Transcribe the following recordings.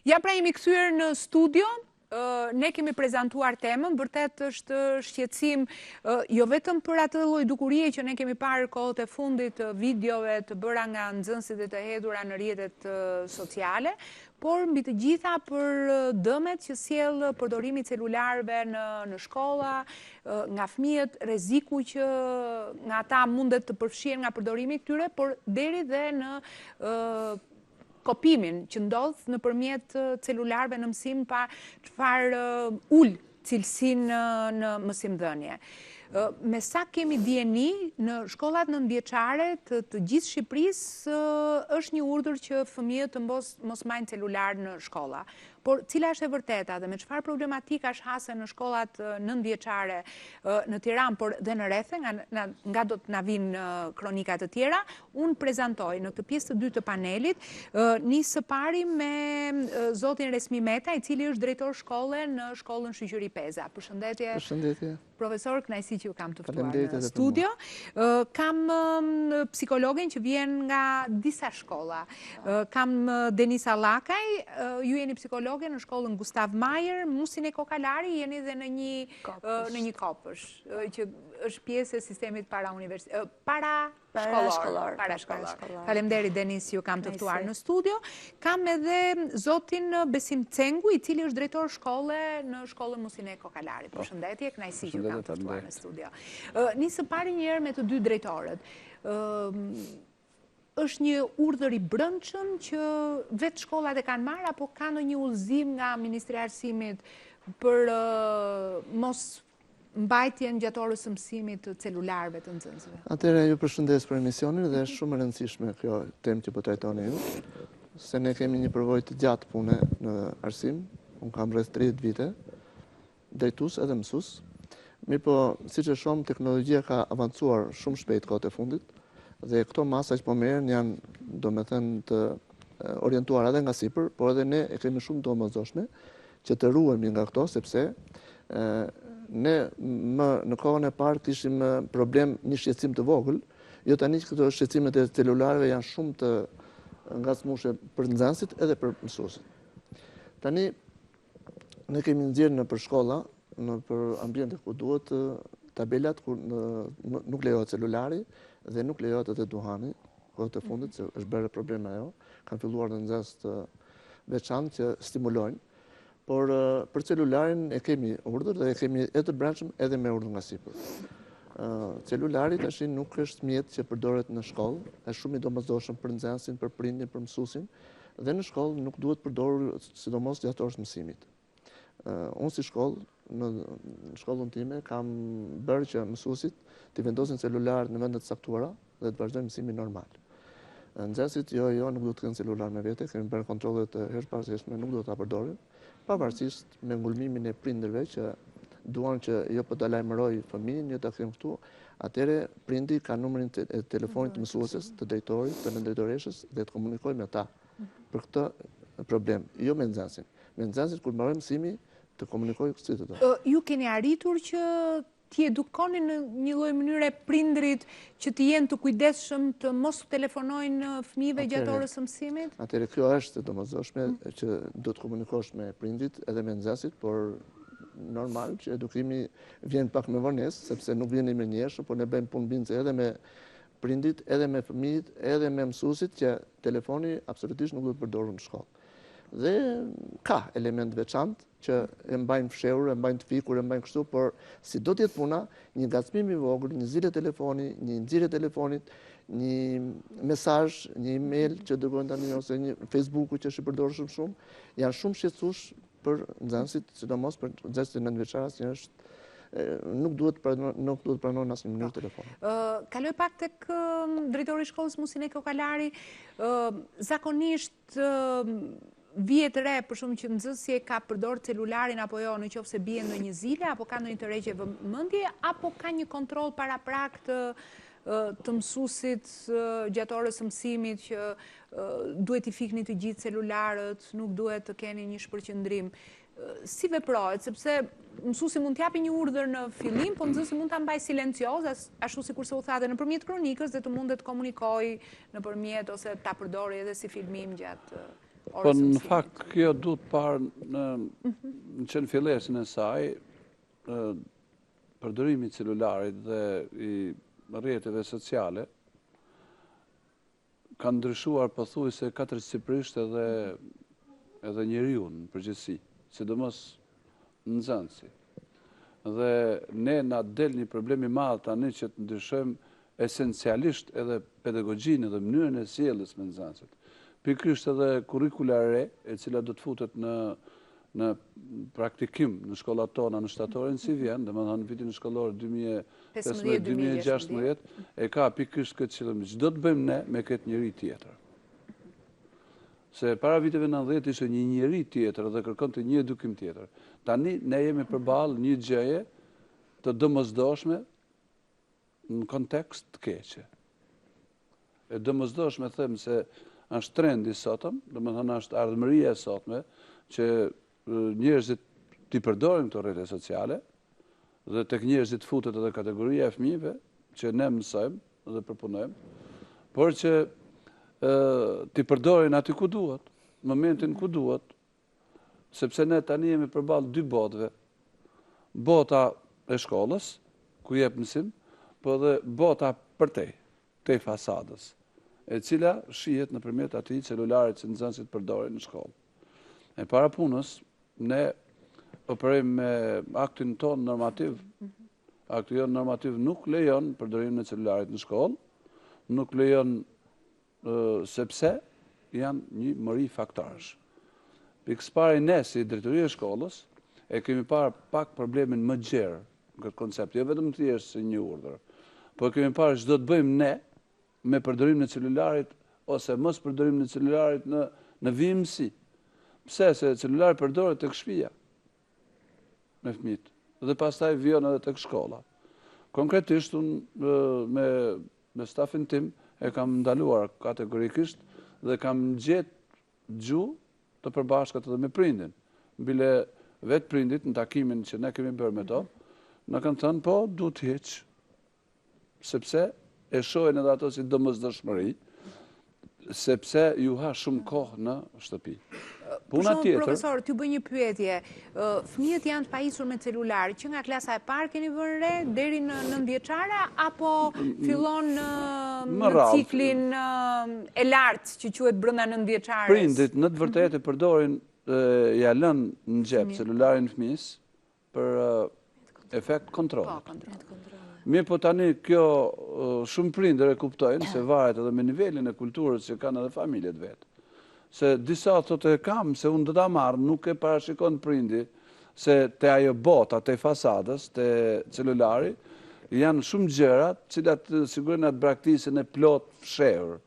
Ja pra jemi kthyer në studio. Ne kemi prezentuar temën, vërtet është shqetësim jo vetëm për atë lloj dukurie që ne kemi parë kohët e fundit, videove të bëra nga nxënësit e të hedhura në rrjetet sociale, por mbi të gjitha për dëmet që sjell përdorimi i celularëve në shkolla, nga fëmijët, rreziku që nga ata mundet të përfshihen nga përdorimi i tyre, por deri dhe në kopimin që ndodh nëpërmjet celularëve në mësim pa çfarë ul cilësinë në mësimdhënie. Me sa kemi dieni, në shkollat nëntëvjeçare të gjithë Shqipërisë është një urdhër që fëmijët të mos majnë celular në shkolla. Por cila është e vërteta dhe me çfarë problematika shhasen në shkollat nëntëvjeçare në Tiranë, por dhe në rrethe, nga do të na vinë kronika të tjera, unë prezantoj në këtë pjesë të dytë të panelit, nis së pari me zotin Resmi Meta, i cili është drejtor shkolle në shkollën Shoqëri Peza. Përshëndetje. Përshëndetje. Profesor, kënaqësi që ju kam të ftuar në studio. Kam psikologen që vjen nga disa shkolla. Kam Denis Allakaj, ju jeni psikolog në shkollën Gustav Mahler, Musin e Kokalari, jeni dhe në një kopësh, që është pjesë e sistemit parashkollor. Faleminderit Denis, ju kam të ftuar në studio. Kam edhe zotin Besim Cengu, i cili është drejtor shkolle në shkollën Musin e Kokalari. Përshëndetje, kënaqësi që ju kam të ftuar në studio. Nisë pari një herë me të dy drejtorët. Është një urdhër i brendshëm që vetë shkollat e kanë marrë, apo ka ndonjë udhëzim nga Ministri i Arsimit për mos mbajtjen gjatë orës së mësimit të celularëve të nxënësve? Atëherë ju përshëndes për emisionin dhe është shumë e rëndësishme kjo temë që po trajtoni ju, se ne kemi një përvojë të gjatë pune në arsim. Unë kam rreth 30 vite, drejtues edhe mësues. Mirëpo, siç e shohim, teknologjia ka avancuar shumë shpejt kohët e fundit. Dhe këto masa që po merren janë, domethënë, të orientuara edhe nga sipër, por edhe ne e kemi shumë domosdoshme që të ruhemi nga këto, sepse ne në kohën e parë kishim problem një shqetësim të vogël, jo tani që këto shqetësimet e celularëve janë shumë të ngacmueshme për nxënësit edhe për mësuesit. Tani ne kemi nxjerrë nëpër shkolla, nëpër ambiente ku duhet tabelat ku nuk lejohet celulari dhe nuk lejohet edhe duhani, kohët e fundit, se është bërë probleme ajo, kanë filluar në nxënës të veçantë që stimulojnë, por për celularin e kemi urdhër dhe e kemi edhe të brendshëm edhe me urdhër nga sipër. Celulari tash nuk është mjet që përdoret në shkollë, është shumë i domosdoshëm për nxënësin, për prindin, për mësuesin, dhe në shkollë nuk duhet përdorur sidomos gjatë orës mësimit. Unë si shkollë, në shkollën time, kam bërë që mësuesit të vendosin celular në vendet saktuara dhe të vazhdojnë mësimin normal. Nxënësit jo nuk duhet të kenë celular me vete, kemi bërë kontrollet të hershpasishme, nuk duhet ta përdorin, pavarësisht me ngulmimin e prindërve që duan që jo po ta lajmëroj fëmijën, jo ta kem këtu. Atëherë prindi ka numrin e telefonit të mësueses, të drejtorit, të nëndrejtoreshës dhe të komunikojë me ta për këtë problem, jo me nxënësin. Me nxënësit kur mbarojë mësimi të komunikojë si të do. Ju keni arritur që t'i edukoni në një lloj mënyre prindrit që të jenë të kujdesshëm të mos telefonojnë fëmijëve gjatë orës së mësimit? Atëherë kjo është domosdoshme që do të komunikosh me prindrit edhe me nxënësit, por normal që edukimi vjen pak me vonesë, sepse nuk vjen i mirënjeshëm, por ne bëjmë punë bindse edhe me prindrit, edhe me fëmijët, edhe me mësuesit, që telefoni absolutisht nuk duhet përdorur në shkollë. Dhe ka element veçantë që e mbajnë fshehur, e mbajnë të fikur, e mbajnë kështu, por si do të jetë puna, një ngacmim i vogël, një zgjidhje telefoni, një nxjerrje telefonit, një mesazh, një email që dërgojnë tani ose një Facebooku që është i përdorur shumë, janë shumë shqetësues për nxënësit, sidomos për nxënësit nëntëvjeçar, që është nuk duhet pranohen asnjë mënyrë telefoni. Kaloj pak tek drejtori i shkollës Musin e Kokalari. Zakonisht vihet re për shumë që nxënësi ka përdor celularin apo jo, nëse bie ndonjë zile apo ka ndonjë tërheqje vëmendje, apo ka një kontroll paraprak të mësuesit gjatë orës së mësimit që duhet i fikni të gjithë celularët, nuk duhet të keni një shpërqendrim. Si veprohet, sepse mësuesi mund t'japi një urdhër në fillim, po nxënësi mund ta mbajë silencioz, ashtu sikurse u thatë nëpërmjet kronikës, dhe të mundet të komunikojë nëpërmjet ose ta përdori edhe si filmim gjatë orës Po në mësimit? fakt kjo duhet parë në qenë fillesin e saj, përdorimi i celularit dhe i rrjeteve sociale kanë ndryshuar pothuajse katërcifrisht edhe njeriu në përgjithësi, sidomos nxënësi. Dhe ne na del një problem i madh tani që të ndryshojmë esencialisht edhe pedagogjinë dhe mënyrën e sjelljes me nxënësit. Pikërisht edhe kurrikula e re, e cila do të futet në praktikim në shkollat tona në shtatorin si vjen, domethënë vitin shkollor 2015-2016, e ka pikërisht këtë qëllim. Çdo të bëjmë ne me këtë njeri tjetër. Se para viteve 90 ishte një njeri tjetër dhe kërkonte një edukim tjetër. Tani ne jemi përballë një gjëje të domosdoshme në kontekst të keqe. E domosdoshme them se është trendi sotëm, domethënë është ardhmëria e sotme që njerëzit t'i përdorin këto rrjete sociale dhe tek njerëzit futet edhe kategoria e fëmijëve që ne mësojmë dhe përpunojmë, por që t'i përdorin aty ku duhet, në momentin ku duhet, sepse ne tani jemi përballë dy botëve. Bota e shkollës, ku jep mësim, po dhe bota tej fasadës, e cila shihet nëpërmjet atij celularit që nxënësit përdorin në shkollë. E para punës, ne operojmë me aktin ton normativ. Akti jon normativ nuk lejon përdorimin e celularit në shkollë, nuk lejon sepse janë një mëri faktarësh. Pikëspari ne si drejtoria e shkollës e kemi parë pak problemin më gjerë në këtë koncept, jo vetëm thjesht si një urdhër, por kemi parë ç'do të bëjmë ne me përdorimin e celularit ose mos përdorimin e celularit në vimësi. Pse? Se celulari përdoret tek shtëpia me fëmijët dhe pastaj vjen edhe tek shkolla. Konkretisht unë me stafin tim e kam ndaluar kategorikisht dhe kam gjetë gjuhë të përbashkët edhe me prindin. Bile vetë prindit në takimin që ne kemi bërë me to, na kanë thënë po duhet hiq, sepse e shohin edhe ato si domosdoshmëri, sepse ju ha shumë kohë në shtëpi. Puna tjetër. Profesor, t'ju bëj një pyetje. Fëmijët janë të pajisur me celular, që nga klasa e parë keni vënë re deri në 9 vjeçare apo fillon në ciklin e lartë që quhet brenda 9 vjeçares? Prindit në të vërtetë përdorin ja lënë në xhep celularin fëmijës për efekt kontrolli. Mirë, po tani kjo shumë prindër e kuptojnë se varet edhe me nivelin e kulturës që kanë edhe familjet vetë. Se disa thotë e kam, se unë do ta marr, nuk e parashikon prindi, se te ajo bota, te fasadës, te celulari, janë shumë gjëra, cilat sigurojnë atë braktisjen e plot fshehur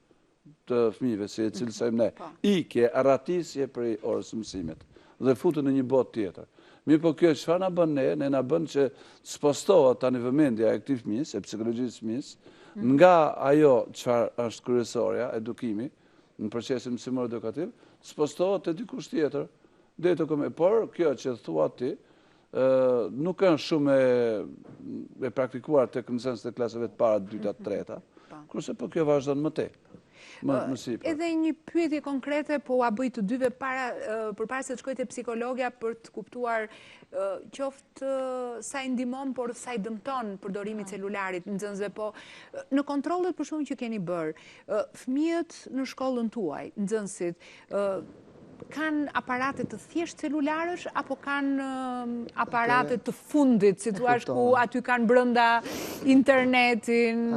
të fëmijëve, si e cilësojmë ne. Ikje, arratisje prej orës mësimit dhe futen në një botë tjetër. Mirë, po kjo çfarë na bën ne? Ne na bën që spostohet tani vëmendja e këtij fëmijës, e psikologjisë fëmijës, nga ajo çfarë është kryesorja, edukimi, në procesin mësimor edukativ, spostohet te dikush tjetër, deri të komë. Por kjo që thua ti, nuk është shumë e praktikuar tek nxënësit e klasave të para, të dyta, të treta, kurse po kjo vazhdon më tej. Edhe një pyetje konkrete, po a bëj të dyve përpara se të shkoj te psikologja për të kuptuar qoftë sa i ndihmon, por sa i dëmton përdorimi i celularit nxënësve, po në kontrollet për shkakun që keni bërë, fëmijët në shkollën tuaj, nxënësit, kanë aparate të thjesht celularësh apo kanë aparate të fundit, si thua, ku aty kanë brenda internetin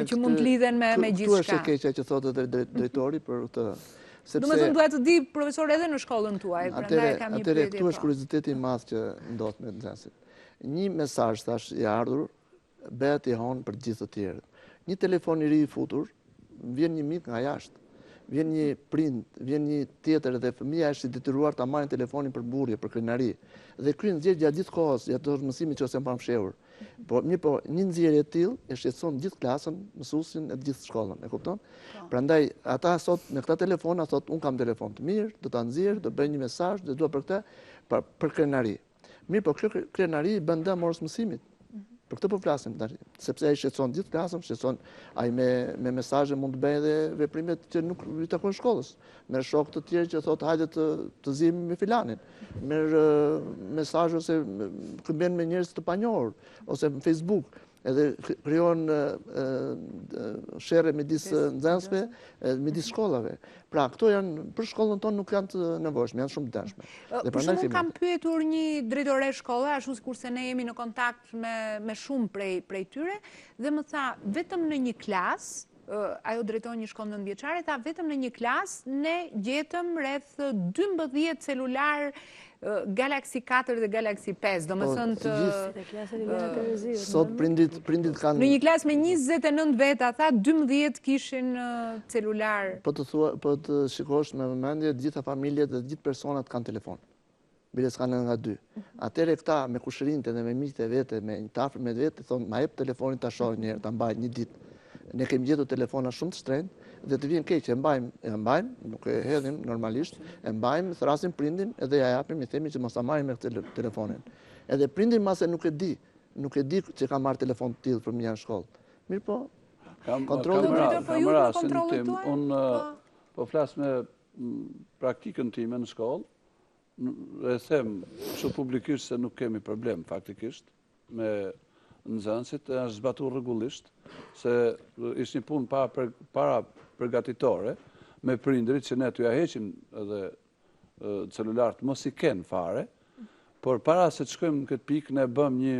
që mund të lidhen me gjithçka. Tu është e keqja që thotë drejtori për këtë. Domethënë duhet të di profesor edhe në shkollën tuaj, prandaj kam një pyetje. Këtu është kurioziteti i madh që ndodh me nxënësit. Një mesazh tash i ardhur bëhet i hon për gjithë të tjerët. Një telefon i ri i futur, vjen një mik nga jashtë. Vjen një prind, vjen një tjetër dhe fëmia është i detyruar ta marrë telefonin për burrje, për krenari. Dhe kryen nxjerrje gjatë gjithë kohës, gjatë mësimit që ose mban fshehur. Po një nxjerrje e tillë e shqetëson gjithë klasën, mësuesin e gjithë shkollën, e kupton? Prandaj ata sot me këta telefona thotë un kam telefon të mirë, do ta nxjerr, do bëj një mesazh, do dua për këtë për krenari. Mirë, po kjo krenari bën dëm orës mësimit. Për këtë po flasim, sepse ai shqetëson gjithë klasën, shqetëson ai me mesazhe mund të bëjë edhe veprimet që nuk i takojnë shkollës. Merr shokë të tjerë që thotë hajde të zihemi me filanin. Merr mesazhe ose këmbën me njerëz të panjohur ose në Facebook. Edhe krijon sherrë midis nxënësve, midis shkollave. Pra, këto janë për shkollën tonë nuk janë të nevojshme, janë shumë të dashme. Për shembull, kam pyetur një drejtore shkolle, ashtu sikurse ne jemi në kontakt me shumë prej tyre, dhe më tha, vetëm në një klasë, ajo drejton një shkollë nëntëvjeçare, tha vetëm në një klasë ne gjetëm rreth 12 celular Galaxy 4 dhe Galaxy 5, do më thënë të... Sot prindit kanë... Në një klasë me 29 veta, tha 12 kishin celular. Po të shikosh me vëmendje, gjitha familjet dhe gjithë personat kanë telefon. Bile s'kanë nga 2. Atëre këta me kushërinjtë dhe me miqtë e vete, me një tafër me vete, thonë, ma jep telefonin ta shoh një herë, ta mbaj një ditë. Ne kemi gjetur telefona shumë të shtrenjtë, dhe të vjen keq, e mbajmë, nuk e hedhim normalisht, e mbajmë, thrasim prindin, edhe ja japim, i themi që mos ta marrim me telefonin. Edhe prindin mase nuk e di që ka marrë telefon të tillë për mia në shkollë. Mirë po, kontrolli kam rastin tim, unë po flas me praktikën time në shkollë, e them shumë publikisht se nuk kemi problem faktikisht me nxënësit, është zbatuar rregullisht, se ishte një punë para përgatitore me prindrit që ne t'u ja heqim edhe celularët mos i kenë fare, por para se të shkojmë në këtë pikë ne bëm një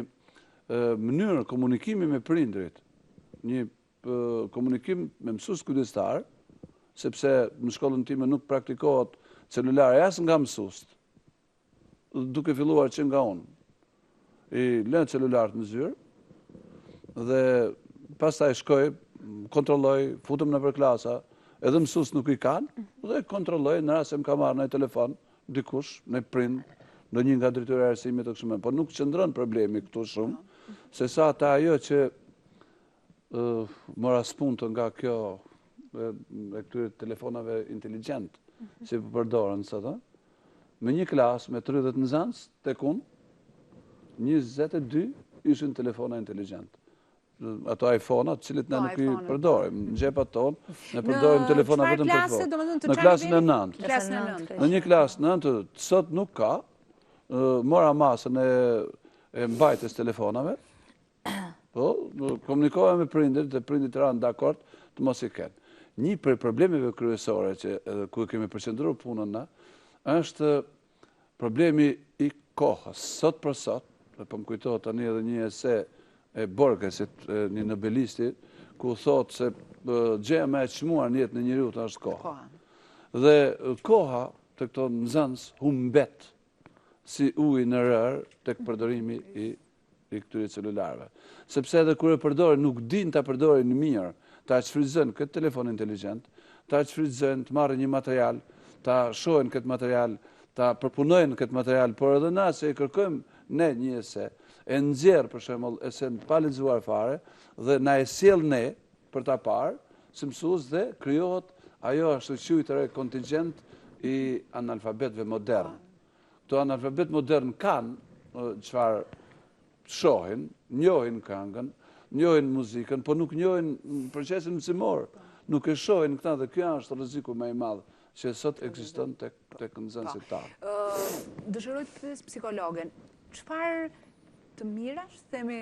mënyrë komunikimi me prindrit, një komunikim me mësues kujdestar, sepse në shkollën time nuk praktikohet celulare as nga mësuest, duke filluar që nga unë. I lënë celularët në zyrë, dhe pastaj shkoj, kontrolloj, futëm në për klasa, edhe mësues nuk i kanë, dhe kontrolloj në rast se më ka marrë në telefon, dikush, në prind, në një nga drejtori i arsimit të kështu, por nuk qëndron problemi këtu shumë, se sa ata ajo që mora spuntë nga kjo e këtyre telefonave inteligjent, si përdoren sot, me një klasë me 30 nxënës tek unë, 22 ishin telefona inteligjent. Ato iPhone-at, cilit ne nuk i përdorim. Në gjepat tonë, ne përdorim telefona vetëm për fort. Në klasën e 9. Në një klasë 9, sot nuk ka, mora masën e mbajtjes telefonave, po, komunikohem me prindit, dhe prindit ranë dakord të mos i kenë. Një prej problemeve kryesore që ku kemi përqendruar punën na, është problemi i kohës. Sot për sot, po më kujtohet tani edhe një ese e Borgesit, një nobelisti, ku thot se gjëja më e çmuar në jetë në njeriu është koha. Dhe koha të këto nxënës humbet si ujë në rër tek përdorimi i këtyre celularëve. Sepse edhe kur e përdorin nuk din ta përdorin mirë, ta shfrytëzojnë këtë telefon inteligjent, ta shfrytëzojnë të marrin një material, ta shohin këtë material, ta përpunojnë këtë material, por edhe na se i kërkojmë ne një ese, e nxjerr për shembull esen pa lexuar fare dhe na e sjell ne për ta parë si mësues dhe krijohet ajo ashtu quajtur kontingjent i analfabetëve modern. Këto analfabet modern kanë çfarë shohin, njohin këngën, njohin muzikën, por nuk njohin procesin mësimor. Nuk e shohin këta dhe kjo është rreziku më i madh që sot ekziston tek nxënësit tanë. Dëshiroj të pyes psikologen, çfarë të mirash, themi,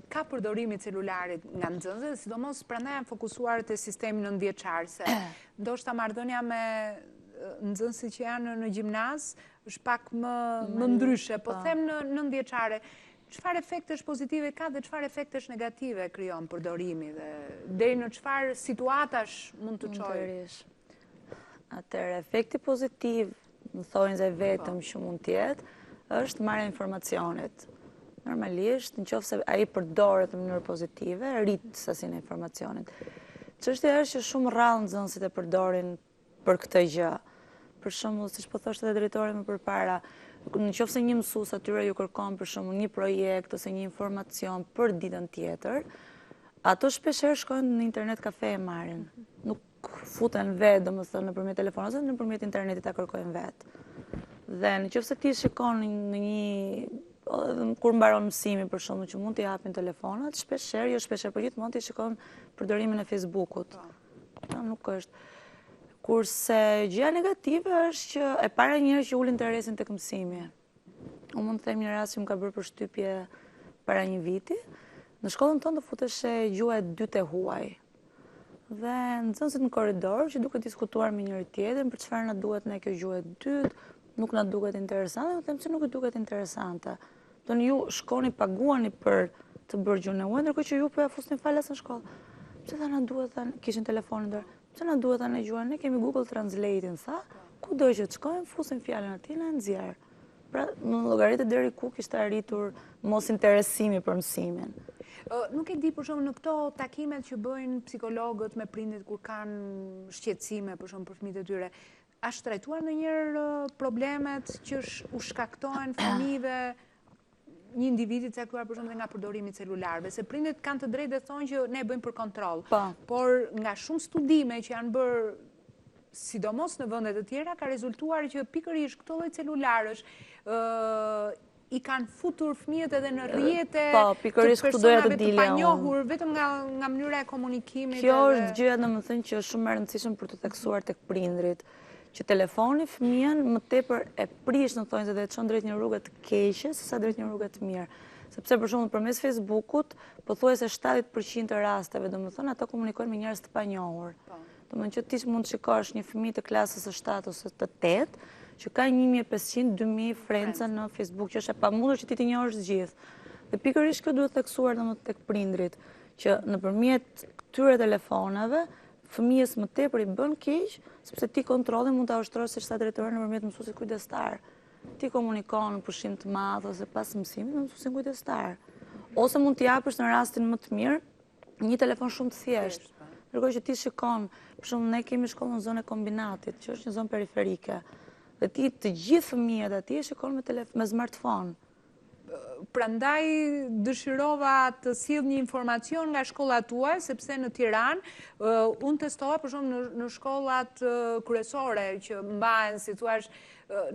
ka përdorimi celularit nga nxënësit, sidomos prandaj janë fokusuar te sistemi nëntëvjeçar, se ndoshta marrëdhënia me nxënësit që janë në gjimnaz është pak më ndryshe, po them në nëntëvjeçare, çfarë efektesh pozitive ka dhe çfarë efektesh negative krijon përdorimi dhe deri në çfarë situatash mund të çojë? Atëherë, efekti pozitiv, më thojnë se vetëm që mund të jetë, është marrja e informacionit. Normalisht, nëse ai përdoret në mënyrë pozitive, rrit sasinë e informacionit. Çështja është që shumë rrallë nxënësit e përdorin për këtë gjë. Për shembull, siç po thoshte edhe drejtori më përpara, nëse një mësues atyre ju kërkon për shembull një projekt ose një informacion për ditën tjetër, ato shpeshherë shkojnë në internet kafe e marrin. Nuk futen vetë, domethënë nëpërmjet telefonit ose nëpërmjet internetit ta kërkojnë vetë. Dhe nëse ti shikon në një kur mbaron mësimi për shembull që mund t'i japin telefonat, shpeshherë, jo shpeshherë, por gjithmonë t'i shikon përdorimin e Facebookut. Nuk është. Kurse gjëja negative është që e para njëherë që ul interesin tek mësimi. Unë mund të them një rast që më ka bërë përshtypje para një viti. Në shkollën tonë do futeshe gjuha e dytë e huaj. Dhe nxënësit në korridor që duke diskutuar me njëri tjetrin për çfarë na duhet ne kjo gjuhë e dytë, nuk na duket interesante, them se nuk i duket interesante. Don ju shkoni paguani për të bërë gjuhën e huaj, ndërkohë që ju po ja fusni falas në shkollë. Pse tha na duhet kishin telefonin dorë. Pse na duhet ne gjuhën, ne kemi Google Translate-in, tha. Kudo që të shkojmë, fusim fjalën aty në nxjerr. Pra, në llogaritë deri ku kishte arritur mos interesimi për mësimin. Nuk e di për shumë në këto takimet që bëjnë psikologët me prindit kur kanë shqetësime për shumë për fëmijët e tyre. A trajtuar ndonjëherë problemet që u shkaktojnë fëmijëve një individi të caktuar për shumë dhe nga përdorimi i celularëve, se prindit kanë të drejtë të thonë që ne bëjmë për kontroll. Por nga shumë studime që janë bërë sidomos në vende të tjera ka rezultuar që pikërisht këto lloj celularësh i kanë futur fëmijët edhe në rrjete të personave të panjohur vetëm nga mënyra e komunikimit. Kjo është gjëja domethënë që është shumë e rëndësishme për të theksuar tek prindrit, që telefoni fëmijën më tepër e prish, në thonjë, dhe e çon drejt një rrugë të keqe sesa drejt një rrugë të mirë. Sepse për shembull përmes Facebookut, pothuajse 70% të rasteve, domethënë ata komunikojnë me njerëz të panjohur. Domethënë që ti mund të shikosh një fëmijë të klasës së 7 ose të 8 që ka 1500-2000 frenca në Facebook, që është e pamundur që ti t'i njohësh gjithë. Dhe pikërisht kjo duhet theksuar domethënë tek prindrit, që nëpërmjet këtyre telefonave fëmijës më tepër i bën keq, sepse ti kontrollin mund ta ushtrosh siç tha drejtori nëpërmjet mësuesit kujdestar. Ti komunikon në pushim të madh ose pas mësimit me mësuesin kujdestar. Ose mund t'i japësh në rastin më të mirë një telefon shumë të thjeshtë. Ndërkohë që ti shikon, për shembull ne kemi shkollën në zonën e kombinatit, që është një zonë periferike. Dhe ti të gjithë fëmijët atje shikon me smartphone. Prandaj dëshirova të sill një informacion nga shkolla tuaj, sepse në Tiranë unë testova për shembull në shkollat kryesore që mbahen, si thua,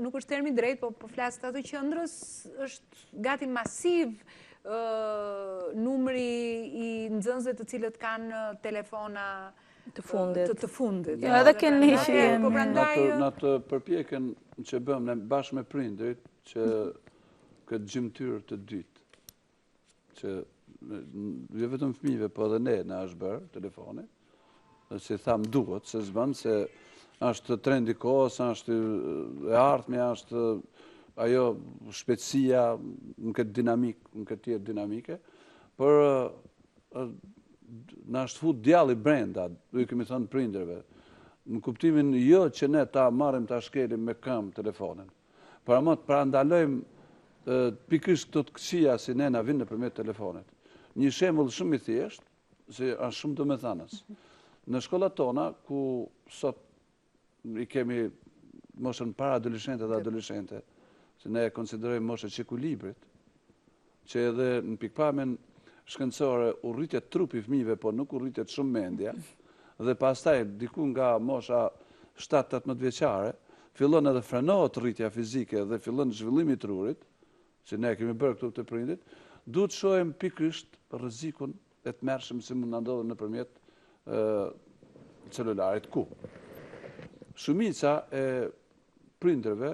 nuk është termi drejt, po flas atë qendrës, është gati masiv numri i nxënësve të cilët kanë telefona të fundit. Jo, edhe keni që në të përpjekjen që bëmë ne bashkë me prindrit që këtë gjymtyr të dytë, që jo vetëm fëmijëve, po edhe ne na është bërë telefoni, si tham duhet, se s'bën se është trendi kohës, është e ardhmja, është ajo shpejtësia në këtë dinamikë, në këtë tjetër dinamike, por na është fut djalli brenda, ju kemi thënë prindërve, në kuptimin jo që ne ta marrim ta shkelim me këmbë telefonin, por ama të parandalojmë pikërisht këto të këqija si ne na vinë nëpërmjet telefonit. Një shembull shumë i thjeshtë, se është shumë domethënës. Në shkollat tona, ku sot i kemi moshën para adoleshente dhe adoleshente, se ne e konsiderojmë moshën çekulibrit, që edhe në pikpamjen shkencore u rritet trupi fëmijëve, po nuk u rritet shumë mendja, dhe pastaj diku nga mosha 7-18 vjeçare, fillon edhe frenohet rritja fizike dhe fillon zhvillimi i trurit, që ne kemi bërë këtu të prindit, duhet shohim pikërisht rrezikun e tmerrshëm si mund na ndodhë nëpërmjet celularit, ku shumica e prindërve,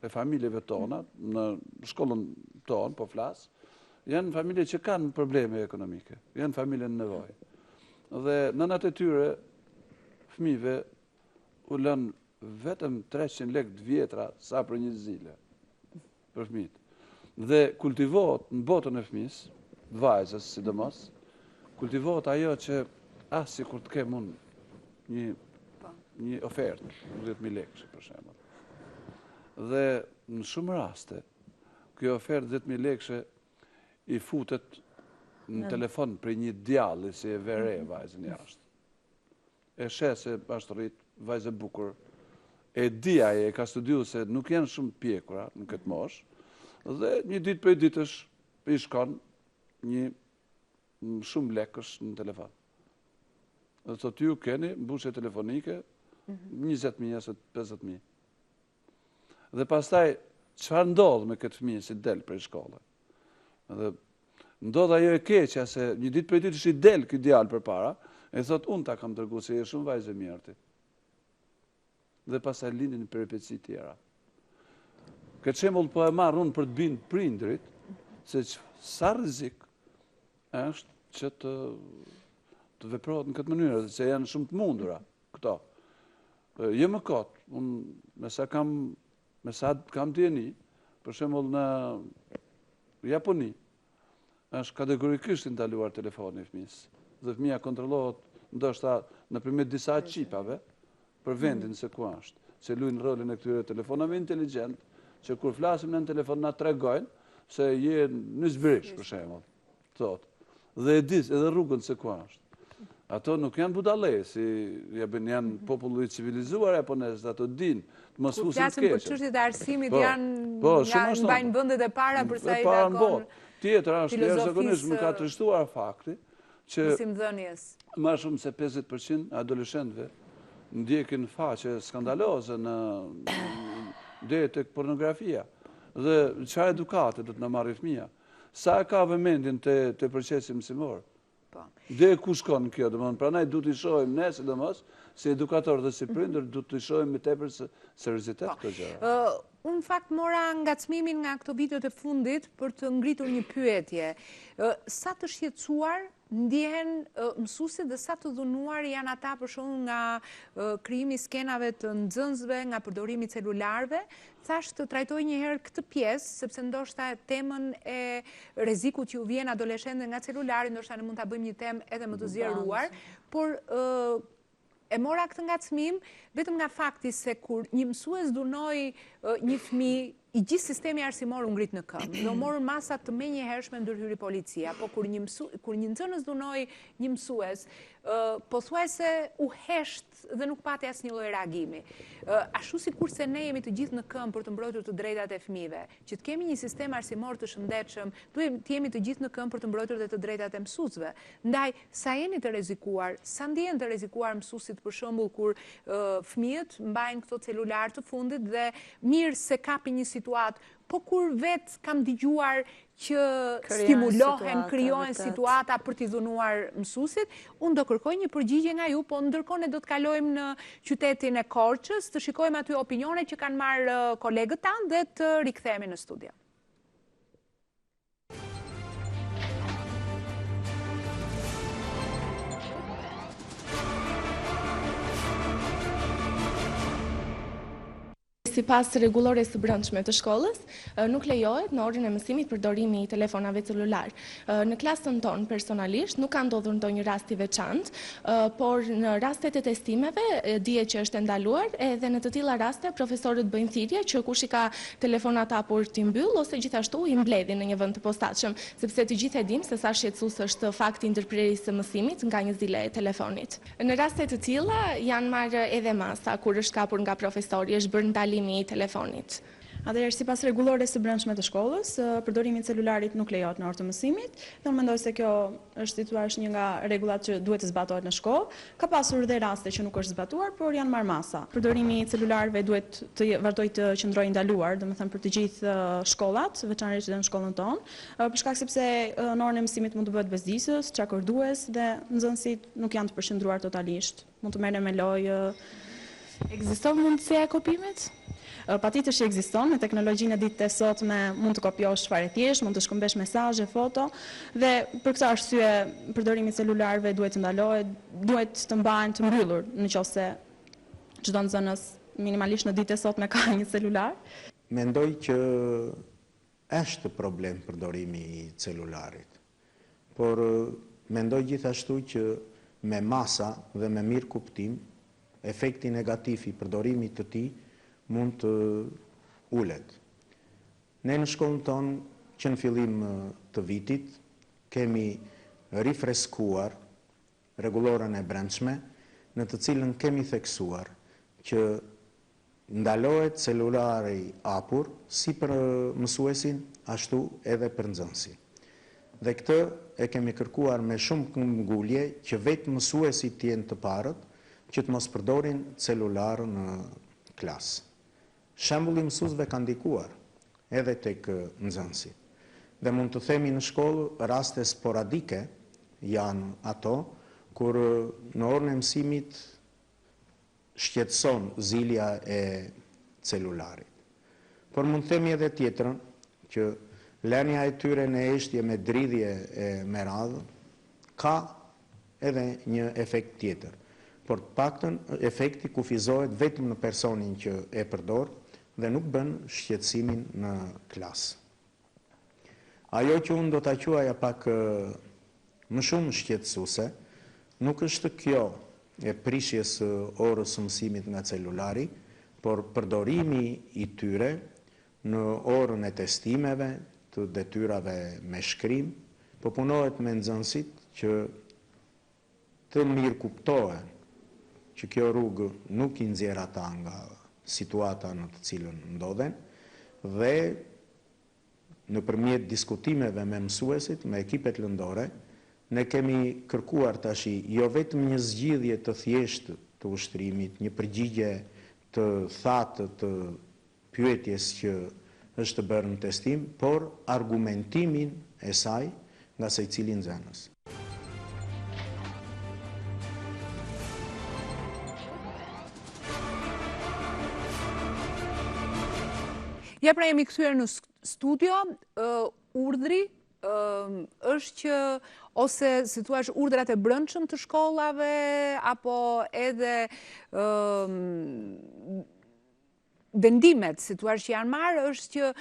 e familjeve tona, në shkollën tonë, po flas, janë familje që kanë probleme ekonomike, janë familje në nevojë. Dhe nënat e tyre, fëmijëve, u lënë vetëm 300 lekë të vjetra sa për një zile për fëmijët. Dhe kultivohet në botën e fëmijës, vajzës sidomos, kultivohet ajo që sikur të kem unë një ofertë, 10.000 lekë, për shembull. Dhe në shumë raste, kjo ofertë 10.000 lekë i futet në telefon për një djalli si e vere vajzën jashtë. E sheh se është rrit, vajzë e bukur, e di ai, e ka studiu se nuk janë shumë pjekura në këtë moshë, dhe një ditë për ditësh i shkon një shumë lekësh në telefon. Dhe thot ju keni mbushje telefonike 20.000 ose 50.000. Dhe pastaj çfarë ndodh me këtë fëmijë si del prej shkolle? Dhe ndodha ajo e keqja se një ditë për ditë i del ky djalë përpara, e thot unë ta kam dërguar se je shumë vajzë e mirë ti. Dhe pastaj lindin peripeci tjera. Këtë shembull po e marr unë për të bindë prindrit se sa rrezik është që të veprohet në këtë mënyrë, se janë shumë të mundura këto. Jo më kot, unë me sa kam dieni, për shembull në Japoni, është kategorikisht ndaluar telefoni i fëmijës. Dhe fëmija kontrollohet ndoshta nëpërmjet disa çipave për vendin se ku është. Se luajnë rolin e këtyre telefonave inteligjent, që kur flasim në telefon na tregojnë se je në zbrish, për shembull, thotë. Dhe e dis edhe rrugën se ku është. Ato nuk janë budallë, si janë populli i civilizuar japonez, ato dinë të mos fusin keq. Kur flasim për çështjet e arsimit janë mbajnë vendet e para për sa i takon. Tjetër është jashtëzakonisht më ka trishtuar fakti që mësimdhënies. Më shumë se 50% adoleshentëve ndjekin faqe skandaloze deri tek pornografia. Dhe çfarë edukate do të na marrë fëmia? Sa ka vëmendjen te procesi mësimor? Dhe ku shkon kjo, domethënë, prandaj duhet i shohim ne, sidomos, si edukator dhe si prindër, duhet të shohim me tepër seriozitet këto gjëra. Unë fakt mora ngacmimin nga këto videot e fundit për të ngritur një pyetje. Sa të shqetësuar ndjehen mësuesit dhe sa të dhunuar janë ata për shembull nga krijimi i skenave të nxënësve, nga përdorimi i celularëve? Thash të trajtoj një herë këtë pjesë, sepse ndoshta temën e rrezikut që ju vjen adoleshentëve nga celulari, ndoshta ne mund ta bëjmë një temë edhe më të zgjeruar, por e mora këtë ngacmim vetëm nga fakti se kur një mësues dhunoi një fëmijë, i gjithë sistemi arsimor u ngrit në këmbë. Do morën masa të menjëhershme ndërhyri policia, po kur një nxënës dhunoi një mësues, pothuajse u hesht dhe nuk pati asnjë lloj reagimi. Ashtu sikurse ne jemi të gjithë në këmbë për të mbrojtur të drejtat e fëmijëve, që të kemi një sistem arsimor të shëndetshëm, duhet të jemi të gjithë në këmbë për të mbrojtur edhe të drejtat e mësuesve. Ndaj, sa jeni të rrezikuar, sa ndjen të rrezikuar mësuesit për shembull kur fëmijët mbajnë këto celular të fundit dhe mirë se kapi një situatë, po kur vetë kam dëgjuar që stimulohen, krijohen situata për t'i dhunuar mësuesit, unë do kërkoj një përgjigje nga ju, po ndërkohë ne do të kalojmë në qytetin e Korçës, të shikojmë aty opinionet që kanë marrë kolegët tanë dhe të rikthehemi në studio. Sipas rregullores së brendshme të shkollës, nuk lejohet në orën e mësimit përdorimi i telefonave celular. Në klasën tonë personalisht nuk ka ndodhur ndonjë rast i veçantë, por në rastet e testimeve dihet që është ndaluar, edhe në të tilla raste profesorët bëjnë thirrje që kush i ka telefonat hapur t'i mbyll ose gjithashtu i mbledhin në një vend të posaçëm, sepse të gjithë e dimë se sa shqetësues është fakti i ndërprerjes së mësimit nga një zile e telefonit. Në raste të tilla janë marrë edhe masa kur është kapur nga profesori, është bërë ndalim i telefonit. Atëherë, sipas rregullores së brendshme të shkollës, përdorimi i celularit nuk lejohet në orë të mësimit. Dhe unë mendoj se kjo është situash një nga rregullat që duhet të zbatohet në shkollë. Ka pasur dhe raste që nuk është zbatuar, por janë marrë masa. Përdorimi i celularëve duhet të vazhdojë të qëndrojë ndaluar, domethënë për të gjithë shkollat, veçanërisht edhe në shkollën tonë, për shkak sepse në orën e mësimit mund të bëhet bezdisës, çakordues dhe nxënësit nuk janë të përqendruar totalisht. Mund të merren me lojë. Ekziston mundësia e kopimit? Patjetër që ekziston, me teknologjinë e ditët e sotme mund të kopjosh çfarë thjesht, mund të shkëmbesh mesazhe, foto dhe për këtë arsye përdorimi i celularëve duhet të ndalohet, duhet të mbahen të mbyllur nëse çdo nxënës minimalisht në ditët e sotme ka një celular. Mendoj që është problem përdorimi i celularit, por mendoj gjithashtu që me masa dhe me mirë kuptim efekti negativ i përdorimit të tij mund të ulet. Ne në shkollën tonë që në fillim të vitit kemi rifreskuar rregullorën e brendshme në të cilën kemi theksuar që ndalohet celulari hapur si për mësuesin ashtu edhe për nxënësin. Dhe këtë e kemi kërkuar me shumë këmbgulje që vetë mësuesit të jenë të parët që të mos përdorin celular në klasë. Shembulli mësuesve ka ndikuar edhe tek nxënësit. Dhe mund të themi në shkollë raste sporadike janë ato, kur në orën e mësimit shqetëson zilja e celularit. Por mund të themi edhe tjetrën, që lënia e tyre në eshtje me dridhje e me radhë, ka edhe një efekt tjetër. Por të paktën efekti kufizohet vetëm në personin që e përdor dhe nuk bën shqetësimin në klasë. Ajo që unë do të quaja pak më shumë shqetësuese, nuk është kjo e prishjes orës mësimit nga celulari, por përdorimi i tyre në orën e testimeve, të detyrave me shkrim, po punohet me nxënësit që të mirë kuptohen që kjo rrugë nuk i nxjerr ata nga situata në të cilën ndodhen dhe nëpërmjet diskutimeve me mësuesit, me ekipet lëndore, ne kemi kërkuar tashi jo vetëm një zgjidhje të thjeshtë të ushtrimit, një përgjigje të thatë të pyetjes që është bërë në testim, por argumentimin e saj nga secili nxënës. Ja, pra jemi kthyer në studio, urdhri është që ose si thua urdhrat e brendshëm të shkollave apo edhe vendimet, si thua që janë marrë, është që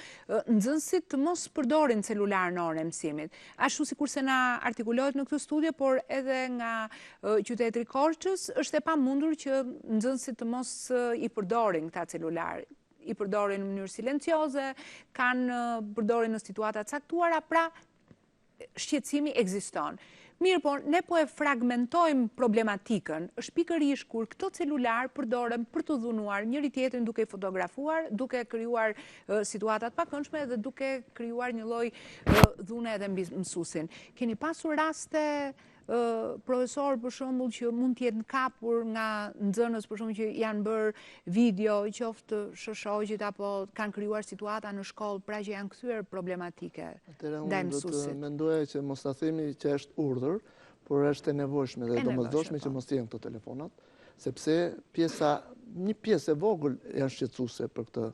nxënësit të mos përdorin celular në orën e mësimit. Ashtu sikurse na artikulohet në këtë studio, por edhe nga qyteti i Korçës, është e pamundur që nxënësit të mos i përdorin këta celular. I përdorin në mënyrë silencioze, kanë përdorin në situata caktuara, pra shqetësimi ekziston. Mirë, por ne po e fragmentojmë problematikën, është pikërisht kur këto celular përdoren për të dhunuar njëri tjetrin duke fotografuar, duke krijuar situata të pakëndshme dhe duke krijuar një lloj dhune edhe mbi mësuesin. Keni pasur raste profesor për shembull që mund të jetë kapur nga nxënës për shembull që janë bërë video, qoftë shoqërit apo kanë krijuar situata në shkollë pra që janë kthyer problematike ndaj mësuesit. Do të mendoja që mos ta themi që është urdhër, por është e nevojshme dhe domosdoshme që mos të jenë këto telefonat, sepse një pjesë e vogël janë shqetësuese për këtë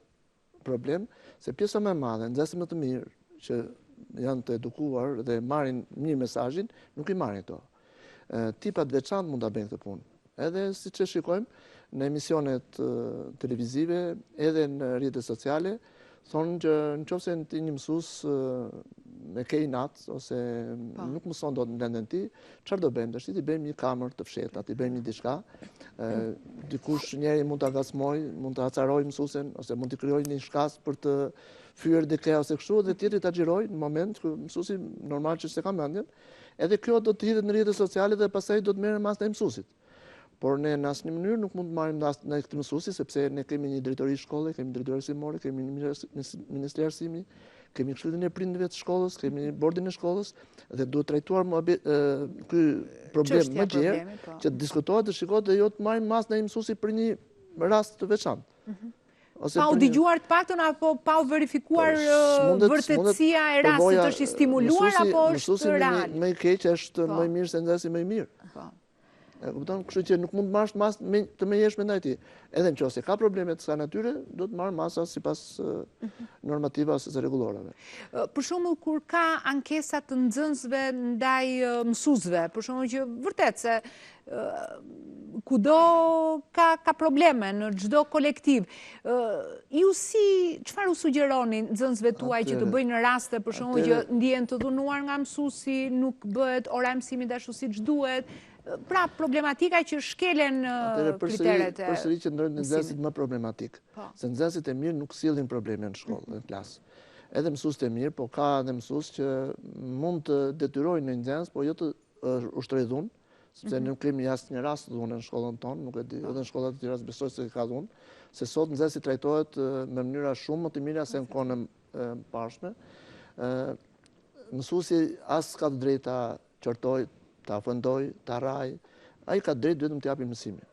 problem, se pjesa më e madhe, nxënësit më të mirë që janë të edukuar dhe marrin mirë mesazhin, nuk i marrin këto. Tipat veçantë mund ta bëjnë këtë punë. Edhe siç e shikojmë në emisionet televizive, edhe në rrjetet sociale, thonë që nëse ti një mësues me ke inat ose nuk mëson dot në vendin ti, çfarë do bëjmë? Tash ti bëjmë një kamerë të fshehtë, ti bëjmë një diçka. Dikush njëri mund ta gazmojë, mund ta acarojë mësuesin ose mund të krijojë një shkas për të fyer dikë ose kështu dhe tjetri ta xhirojë në moment që mësuesi normal që s'e ka mendjen. Edhe kjo do të hidhet në rrjetet sociale dhe pastaj do të merren mas ndaj mësuesit. Por ne në asnjë mënyrë nuk mund të marrim ndaj këtij mësuesi sepse ne kemi një drejtori shkolle, kemi drejtori arsimor, kemi një ministri arsimi, kemi këshillin e prindërve të shkollës, kemi bordin e shkollës dhe duhet trajtuar ky problem më gjerë që të diskutohet, të shikohet dhe jo të marrim mas ndaj mësuesi për një rast të veçantë. Pa u dëgjuar të paktën apo pa u verifikuar vërtetësia e rastit, është i stimuluar apo është real? Mësuesi më i keq është më i mirë se nxënësi më i mirë. E kupton, kështu që nuk mund të marrësh mas të mëjeshme ndaj tij. Edhe nëse ka probleme të kësaj natyre, do të marr masa sipas normativa ose rregullorave. Për shembull kur ka ankesa të nxënësve ndaj mësuesve, për shembull që vërtet se kudo ka probleme në çdo kolektiv. Ju çfarë u sugjeroni nxënësve tuaj që të bëjnë në raste për shembull që ndihen të dhunuar nga mësuesi, nuk bëhet ora e mësimit ashtu siç duhet? Pra, problematika që shkelen kriteret e... Përsëri që ndrojnë nxënësit më problematik. Se nxënësit e mirë nuk sillin probleme në shkollë, në klasë. Edhe mësuesit e mirë, po ka edhe mësues që mund të detyrojnë në nxënës, po jo të ushtrojë dhunë, sepse nuk kemi asnjë rast dhunë në shkollën tonë, nuk e di, edhe në shkollat e tjera besoj se ka dhunë, se sot nxënësi trajtohet me mënyra shumë më të mira se në kohën e pashme. Mësuesi as ka të drejta qortoj, ta ofendoj, ta rraj, ai ka drejt vetëm të japi mësimin.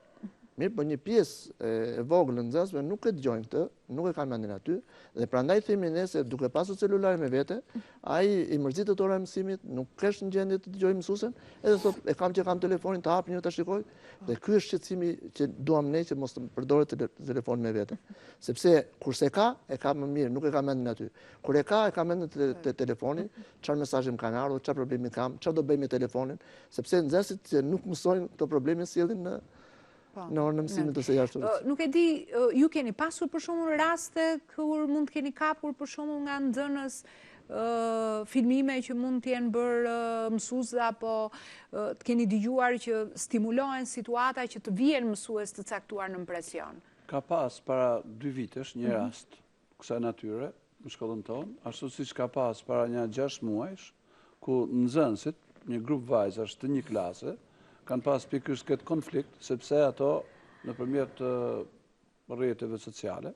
Mirë, po një pjesë e vogël në nxënësve nuk e dëgjojnë këtë, nuk e kanë mendin aty, dhe prandaj themi ne se duke pasur celularin me vete, ai i mërzitet ora e mësimit, nuk është në gjendje të dëgjojë mësuesin, edhe thot e kam telefonin të hap një ta shikoj, dhe ky është shqetësimi që duam ne që mos të përdoret telefonin me vete. Sepse kurse e ka më mirë, nuk e ka mendin aty. Kur e ka mendin te telefoni, çfarë mesazhi më kanë ardhur, çfarë problemi kam, çfarë do bëj me telefonin, sepse nxënësit që nuk mësojnë këto probleme sjellin në orën e mësimit ose jashtë orës. Nuk e di, ju keni pasur për shembull raste kur mund të keni kapur për shembull nga nxënës filmime që mund të jenë bërë mësues apo të keni dëgjuar që stimulohen situata që të vijen mësues të caktuar në presion? Ka pas para 2 vitesh një rast kësaj natyre në shkollën tonë, ashtu siç ka pas para një 6 muajsh, ku nxënësit, një grup vajzash të një klase, kanë pas pikërisht këtë konflikt, sepse ato nëpërmjet rrjeteve sociale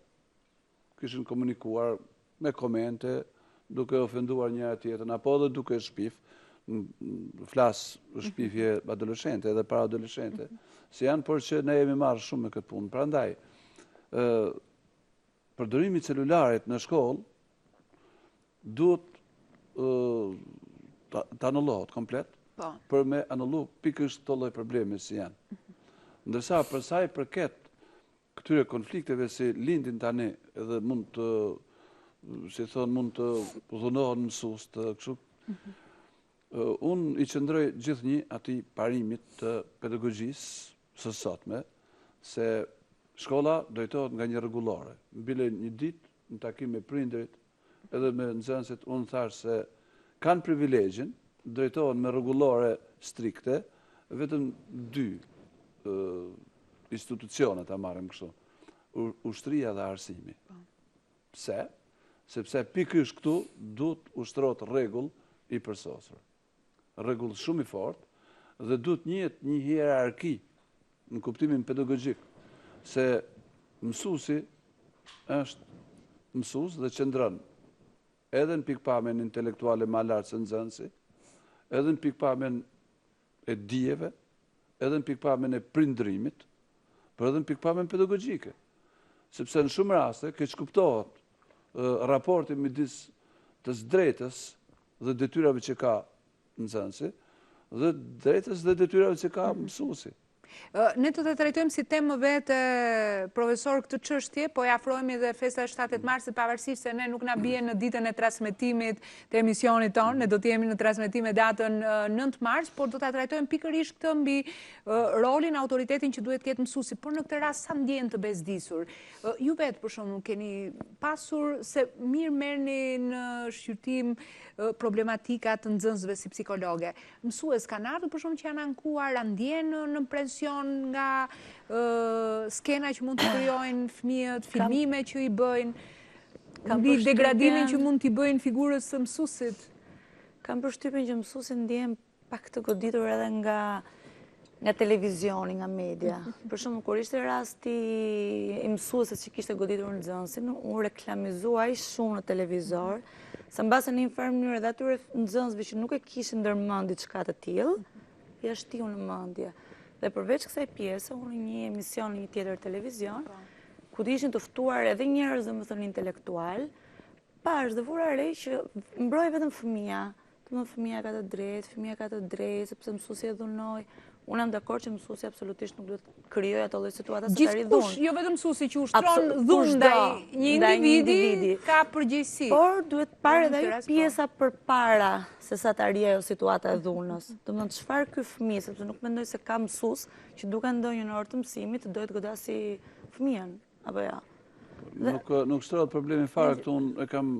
kishin komunikuar me komente, duke ofenduar njëra tjetrën, apo edhe duke shpif, flas shpifje adoleshente edhe para adoleshente, si janë, por që ne jemi marrë shumë me këtë punë. Prandaj, përdorimi i celularit në shkollë duhet të anullohet komplet, për me anullu pikërisht këto lloj probleme si janë. Ndërsa për sa i përket këtyre konflikteve si lindin tani edhe mund të, si thonë, mund të dhunohen mësues të kështu. Unë i qëndroj gjithnjë atij parimit të pedagogjisë së sotme, se shkolla drejtohet nga një rregullore. Mbile një ditë në takim me prindërit edhe me nxënësit, unë thash se kanë privilegjin, drejtohen me rregullore strikte, vetëm 2 institucione ta marrim kështu, ushtria dhe arsimi. Pse? Sepse pikërisht këtu duhet ushtrohet rregull i përsosur. Rregull shumë i fortë, dhe duhet një hierarki në kuptimin pedagogjik, se mësuesi është mësues dhe qëndron edhe në pikpamjen intelektuale më lart se nxënësi, edhe në pikpamjen e dijeve, edhe në pikpamjen e prindërimit, por edhe në pikpamjen pedagogjike. Sepse në shumë raste keq kuptohet raporti midis të drejtës dhe detyrave që ka nxënësi dhe drejtës dhe detyrave që ka mësuesi. Ne të trajtojmë si temë vetë, profesor, këtë çështje, po e afrohemi edhe festa 7 marsit, pavarësisht se ne nuk na bie në ditën e transmetimit të emisionit tonë, ne do të jemi në transmetim datën 9 mars, por do ta trajtojmë pikërisht këtë mbi rolin, autoritetin që duhet ketë mësuesi, por në këtë rast sa ndjen të bezdisur. Ju vetë për shembull keni pasur se mirë merrni në shqyrtim problematika të nxënësve si psikologe. Mësues kanë ardhur për shembull që janë ankuar, ndjen në presion nga skena që mund të krijojnë fëmijët, filmime që i bëjnë, mbi degradimin që mund t'i bëjnë figurës së mësuesit. Kam përshtypjen që mësuesi ndjen pak të goditur edhe nga televizioni, nga media. Për shembull, kur ishte rasti i mësuesit që kishte goditur nxënësin, u reklamizua aq shumë në televizor, sa mbase në një farë mënyrë dhe atyre nxënësve që nuk e kishin ndërmend diçka të tillë, ja shtiu në mendje. Dhe përveç kësaj pjese, unë një emision në një tjetër televizion, ku të ishin të ftuar edhe njerëz domethënë intelektual, pash dhe vura re që mbroj vetëm fëmia. Domethënë fëmia ka të drejtë, sepse mësuesi e dhunoi. Unë jam dakord që mësuesi absolutisht nuk duhet të krijojë ato lloj situata se të arrijë dhunë. Gjithkush, jo vetëm mësuesi që ushtron dhunë ndaj një individi ka përgjegjësi. Por duhet parë edhe ajo pjesa përpara se sa të arrijë ajo situata e dhunës. Domethënë çfarë ky fëmijë, sepse nuk mendoj se ka mësues që duke ndonjë në orë të mësimit do të godasi fëmijën, apo jo. Nuk shtrohet problemi fare këtu, unë e kam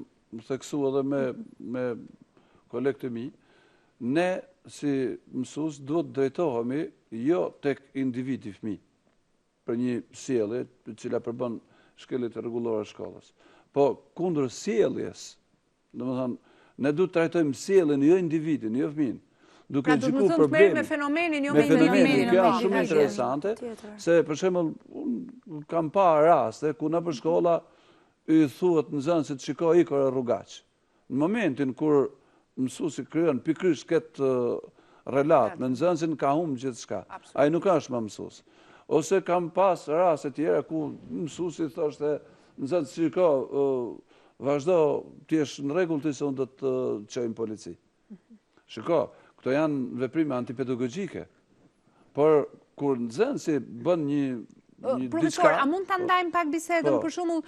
theksuar edhe me kolegët e mi. Ne si mësues duhet drejtohemi jo tek individi fëmijë për një sjellje e cila përbën shkeljet e rregullore të shkollës. Po kundër sjelljes, domethënë ne duhet të trajtojmë sjelljen jo individin, jo fëmijën. Duke gjykuar problemin me fenomenin, jo me individin. Kjo është shumë interesante, se për shembull unë kam parë raste ku në shkolla i thuhet nxënësit shikoj ikor rrugaq. Në momentin kur mësuesi krijon pikërisht këtë relat me nxënësin, ka humbur gjithçka. Ai nuk është më mësues. Ose kam pas raste tjera ku mësuesi thoshte, nxënës shiko, vazhdo, ti je në rregull ti se unë do të çojmë polici. Shiko, këto janë veprime antipedagogjike. Por kur nxënësi bën një Profesor, a mund ta ndajmë pak bisedën? Për shembull,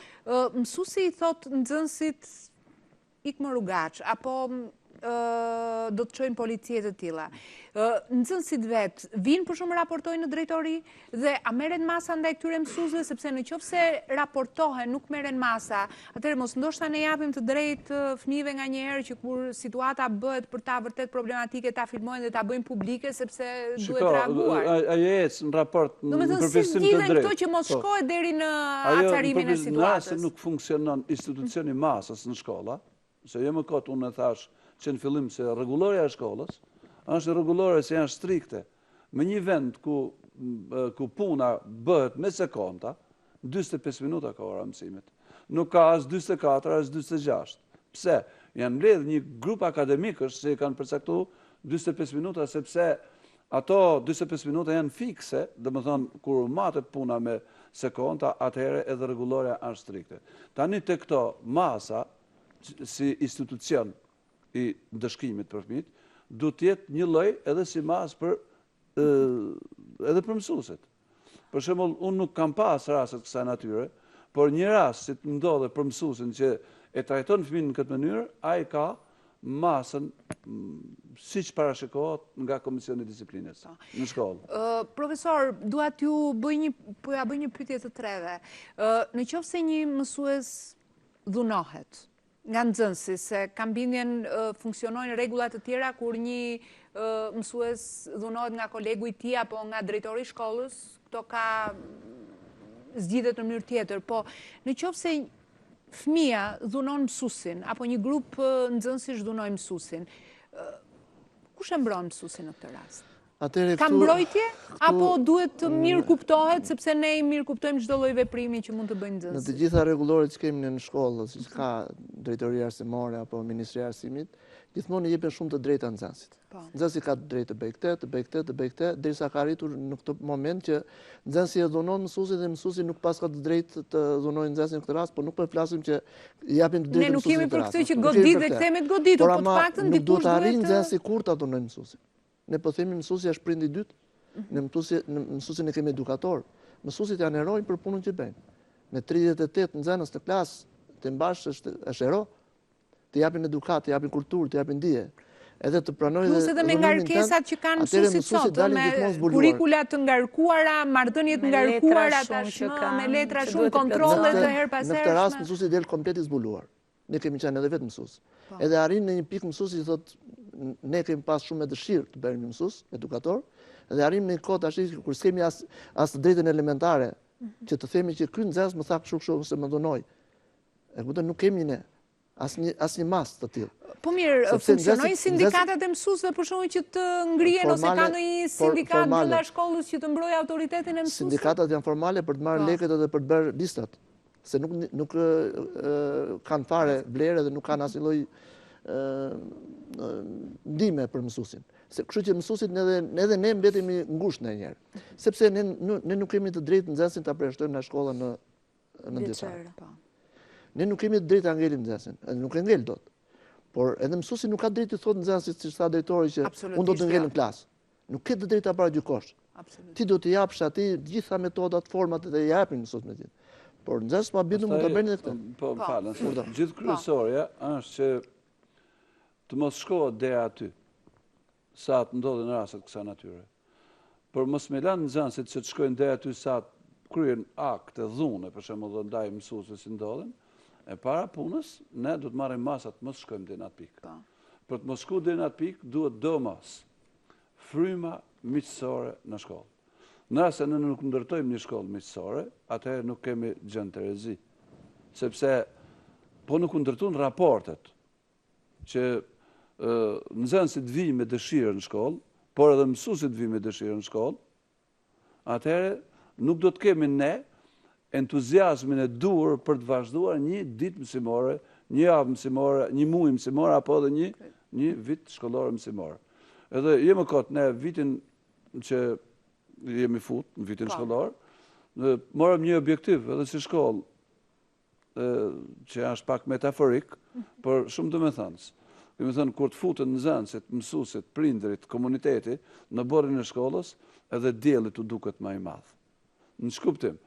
mësuesi i thot nxënësit ik më rrugaç, apo do të çojnë policie të tilla. Nxënësit vet vinë për shumë raportojnë në drejtori dhe a merren masa ndaj këtyre mësuesve, sepse në qoftë se raportohen, nuk merren masa, atëherë mos ndoshta ne japim të drejtë fëmijëve nganjëherë që kur situata bëhet për ta vërtet problematike ta filmojnë dhe ta bëjnë publike sepse duhet reaguar. Ajo ecë në raport në përfshirësim të drejtë. Këto që mos shkohet deri në acarimin e situatës. Nëse nuk funksionon institucioni masës në shkolla, se jo më kot unë thash që në fillim se rregulloria e shkollës është rregullore se janë strikte. Me një vend ku puna bëhet me sekonda, 45 minuta ka ora mësimit. Nuk ka as 44, as 46. Pse? Janë mbledh një grup akademikësh që kanë përcaktuar 45 minuta, sepse ato 45 minuta janë fikse, domethënë kur matet puna me sekonda, atëherë edhe rregulloria është strikte. Tani te këto masa si institucion i ndëshkimit për fëmijët, du të jetë një lloj edhe si mas edhe për mësuesit. Për shembull, unë nuk kam pas raste të kësaj natyre, por një rast si të ndodhe për mësuesin që e trajton fëmin në këtë mënyrë, ai ka masën siç parashikohet nga Komisioni i Disiplinës në shkollë. Profesor, dua t'ju bëj një pyetje të treve. Në qoftë se një mësues dhunohet nga nxënësi, se kam bindjen funksionojnë rregullat të tjera kur një mësues dhunohet nga kolegu i tij apo nga drejtori i shkollës, këto ka zgjidhet në mënyrë tjetër, po në qoftë se fëmia dhunon mësuesin apo një grup nxënësish dhunojnë mësuesin, kush e mbron mësuesin në këtë rast? Ka mbrojtje apo duhet të mirë kuptohet sepse ne i mirë kuptojmë çdo lloj veprimi që mund të bëjnë nxënësit? Në të gjitha rregulloret që kemi në shkollë, siç ka drejtoria arsimore apo Ministria e Arsimit, gjithmonë i jepen shumë të drejta nxënësit. Nxënësi ka të drejtë të bëj këtë, të bëj këtë, të bëj këtë, derisa ka arritur në këtë moment që nxënësi e dhunon mësuesin dhe mësuesi nuk pas ka të drejtë të dhunojë nxënësin në këtë rast, por nuk po flasim që i japin të drejtë mësuesit. Ne nuk kemi për këtë që godit dhe kthehemi të goditur, po të paktën dikush duhet të arrijë nxënësi kur ta dhunojë mësuesin. Ne po themi mësuesi është prindi i dytë, në mësuesin e kemi edukator. Mësuesit janë heroj për punën që bëjnë. Me 38 nxënës në klasë, të mbash është hero, të japin edukat, të japin kulturë, të japin dije. Edhe të pranojë plus edhe me ngarkesat që kanë mësuesit sot, me kurrikula të ngarkuara, marrëdhënie të ngarkuara tashmë, me letra shumë, kontrolle të her pas hershme. Në këtë rast mësuesi del komplet i zbuluar. Ne kemi qenë edhe vetë mësues. Edhe arrin në një pikë mësuesi thotë ne kemi pas shumë me dëshirë të bëjmë mësues, edukator, dhe arrim në një kohë tash kur s'kemi as të drejtën elementare që të themi që ky nxënës më tha kështu se më dhunoi. E kupton, nuk kemi ne asnjë mas të tillë. Po mirë, funksionojnë sindikatat e mësuesve për shkak që të ngrihen ose ka ndonjë sindikat brenda shkollës që të mbrojë autoritetin e mësuesve? Sindikatat janë formale për të marrë lekët edhe për të bërë listat, se nuk kanë fare vlerë dhe nuk kanë asnjë lloj ndihme për mësuesin. Kështu që mësuesit edhe ne mbetemi ngushtë ndonjëherë, sepse ne nuk kemi të drejtë nxënësin ta përjashtojmë nga shkolla në vjeçare. Ne nuk kemi të drejtë ta ngelim nxënësin, nuk e ngel dot. Por edhe mësuesi nuk ka drejtë të thotë nxënësit siç tha drejtori që unë do të ngel në klasë. Nuk ke të drejtë ta paragjykosh. Ti do të japsh atij të gjitha metodat, format dhe i japin mësuesit me ti. Por nxënës pa bindur mund ta bëjnë edhe këtë. Po, falem. Gjithë kryesorja është që të mos shkohet deri aty, sa të ndodhin raste të kësaj natyre. Por mos me lanë nxënësit që të shkojnë deri aty sa të kryen akte dhune, për shembull, ndaj mësuesve si ndodhin, e para punës, ne do të marrim masa të mos shkojmë deri në atë pikë. Për të mos shkuar deri në atë pikë, duhet domos fryma miqësore në shkollë. Nëse ne nuk ndërtojmë një shkollë miqësore, atëherë nuk kemi gjën të rrezi. Sepse po nuk ndërtojnë raportet që nxënësit vijnë me dëshirë në shkollë, por edhe mësuesit vijnë me dëshirë në shkollë, atëherë nuk do të kemi ne entuziazmin e dur për të vazhduar një ditë mësimore, një javë mësimore, një muaj mësimore, apo edhe një vit shkollor mësimor. Edhe më kot, ne vitin që jemi fut në vitin shkollor, morëm një objektiv edhe si shkollë, që është pak metaforik, por shumë të me thënës. Kemi thënë, kur të futën nxënësit, mësuesit, prindrit, komuniteti, në borën e shkollës, edhe dielli u duket më i madh. Në shkuptim,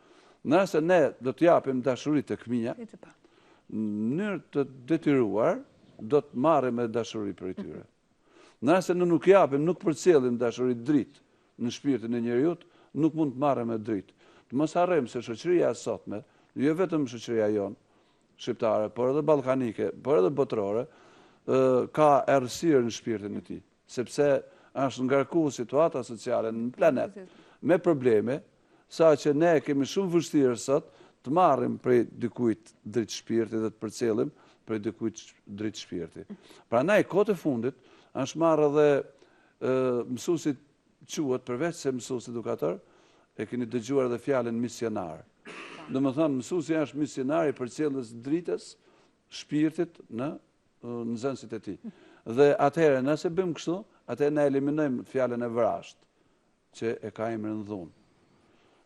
nëse ne do të japim dashuri të fëmijë, në mënyrë të detyruar, do të marrim me dashuri për tyre. Nëse ne nuk japim, nuk përcjellim dashuri dritë në shpirtin e njerëzit, nuk mund të marrim me dritë. Të mos harrojmë se shoqëria e sotme, jo vetëm shoqëria jonë shqiptare, por edhe ballkanike, por edhe botërore, ka errësirë në shpirtin e tij, sepse është ngarkuar situata sociale në planet me probleme, saqë ne kemi shumë vështirë sot të marrim prej dikujt dritë shpirti dhe të përcjellim prej dikujt dritë shpirti. Prandaj kohët e fundit është marrë edhe mësuesit quhet përveç se mësues edukator, e keni dëgjuar edhe fjalën misionar. Domethënë mësuesi është misionar i përcjelljes dritës shpirtit në nxënësit e tij. Dhe atëherë nëse bëjmë kështu, atëherë ne eliminojmë fjalën e vrasht, që e ka emrin dhunë.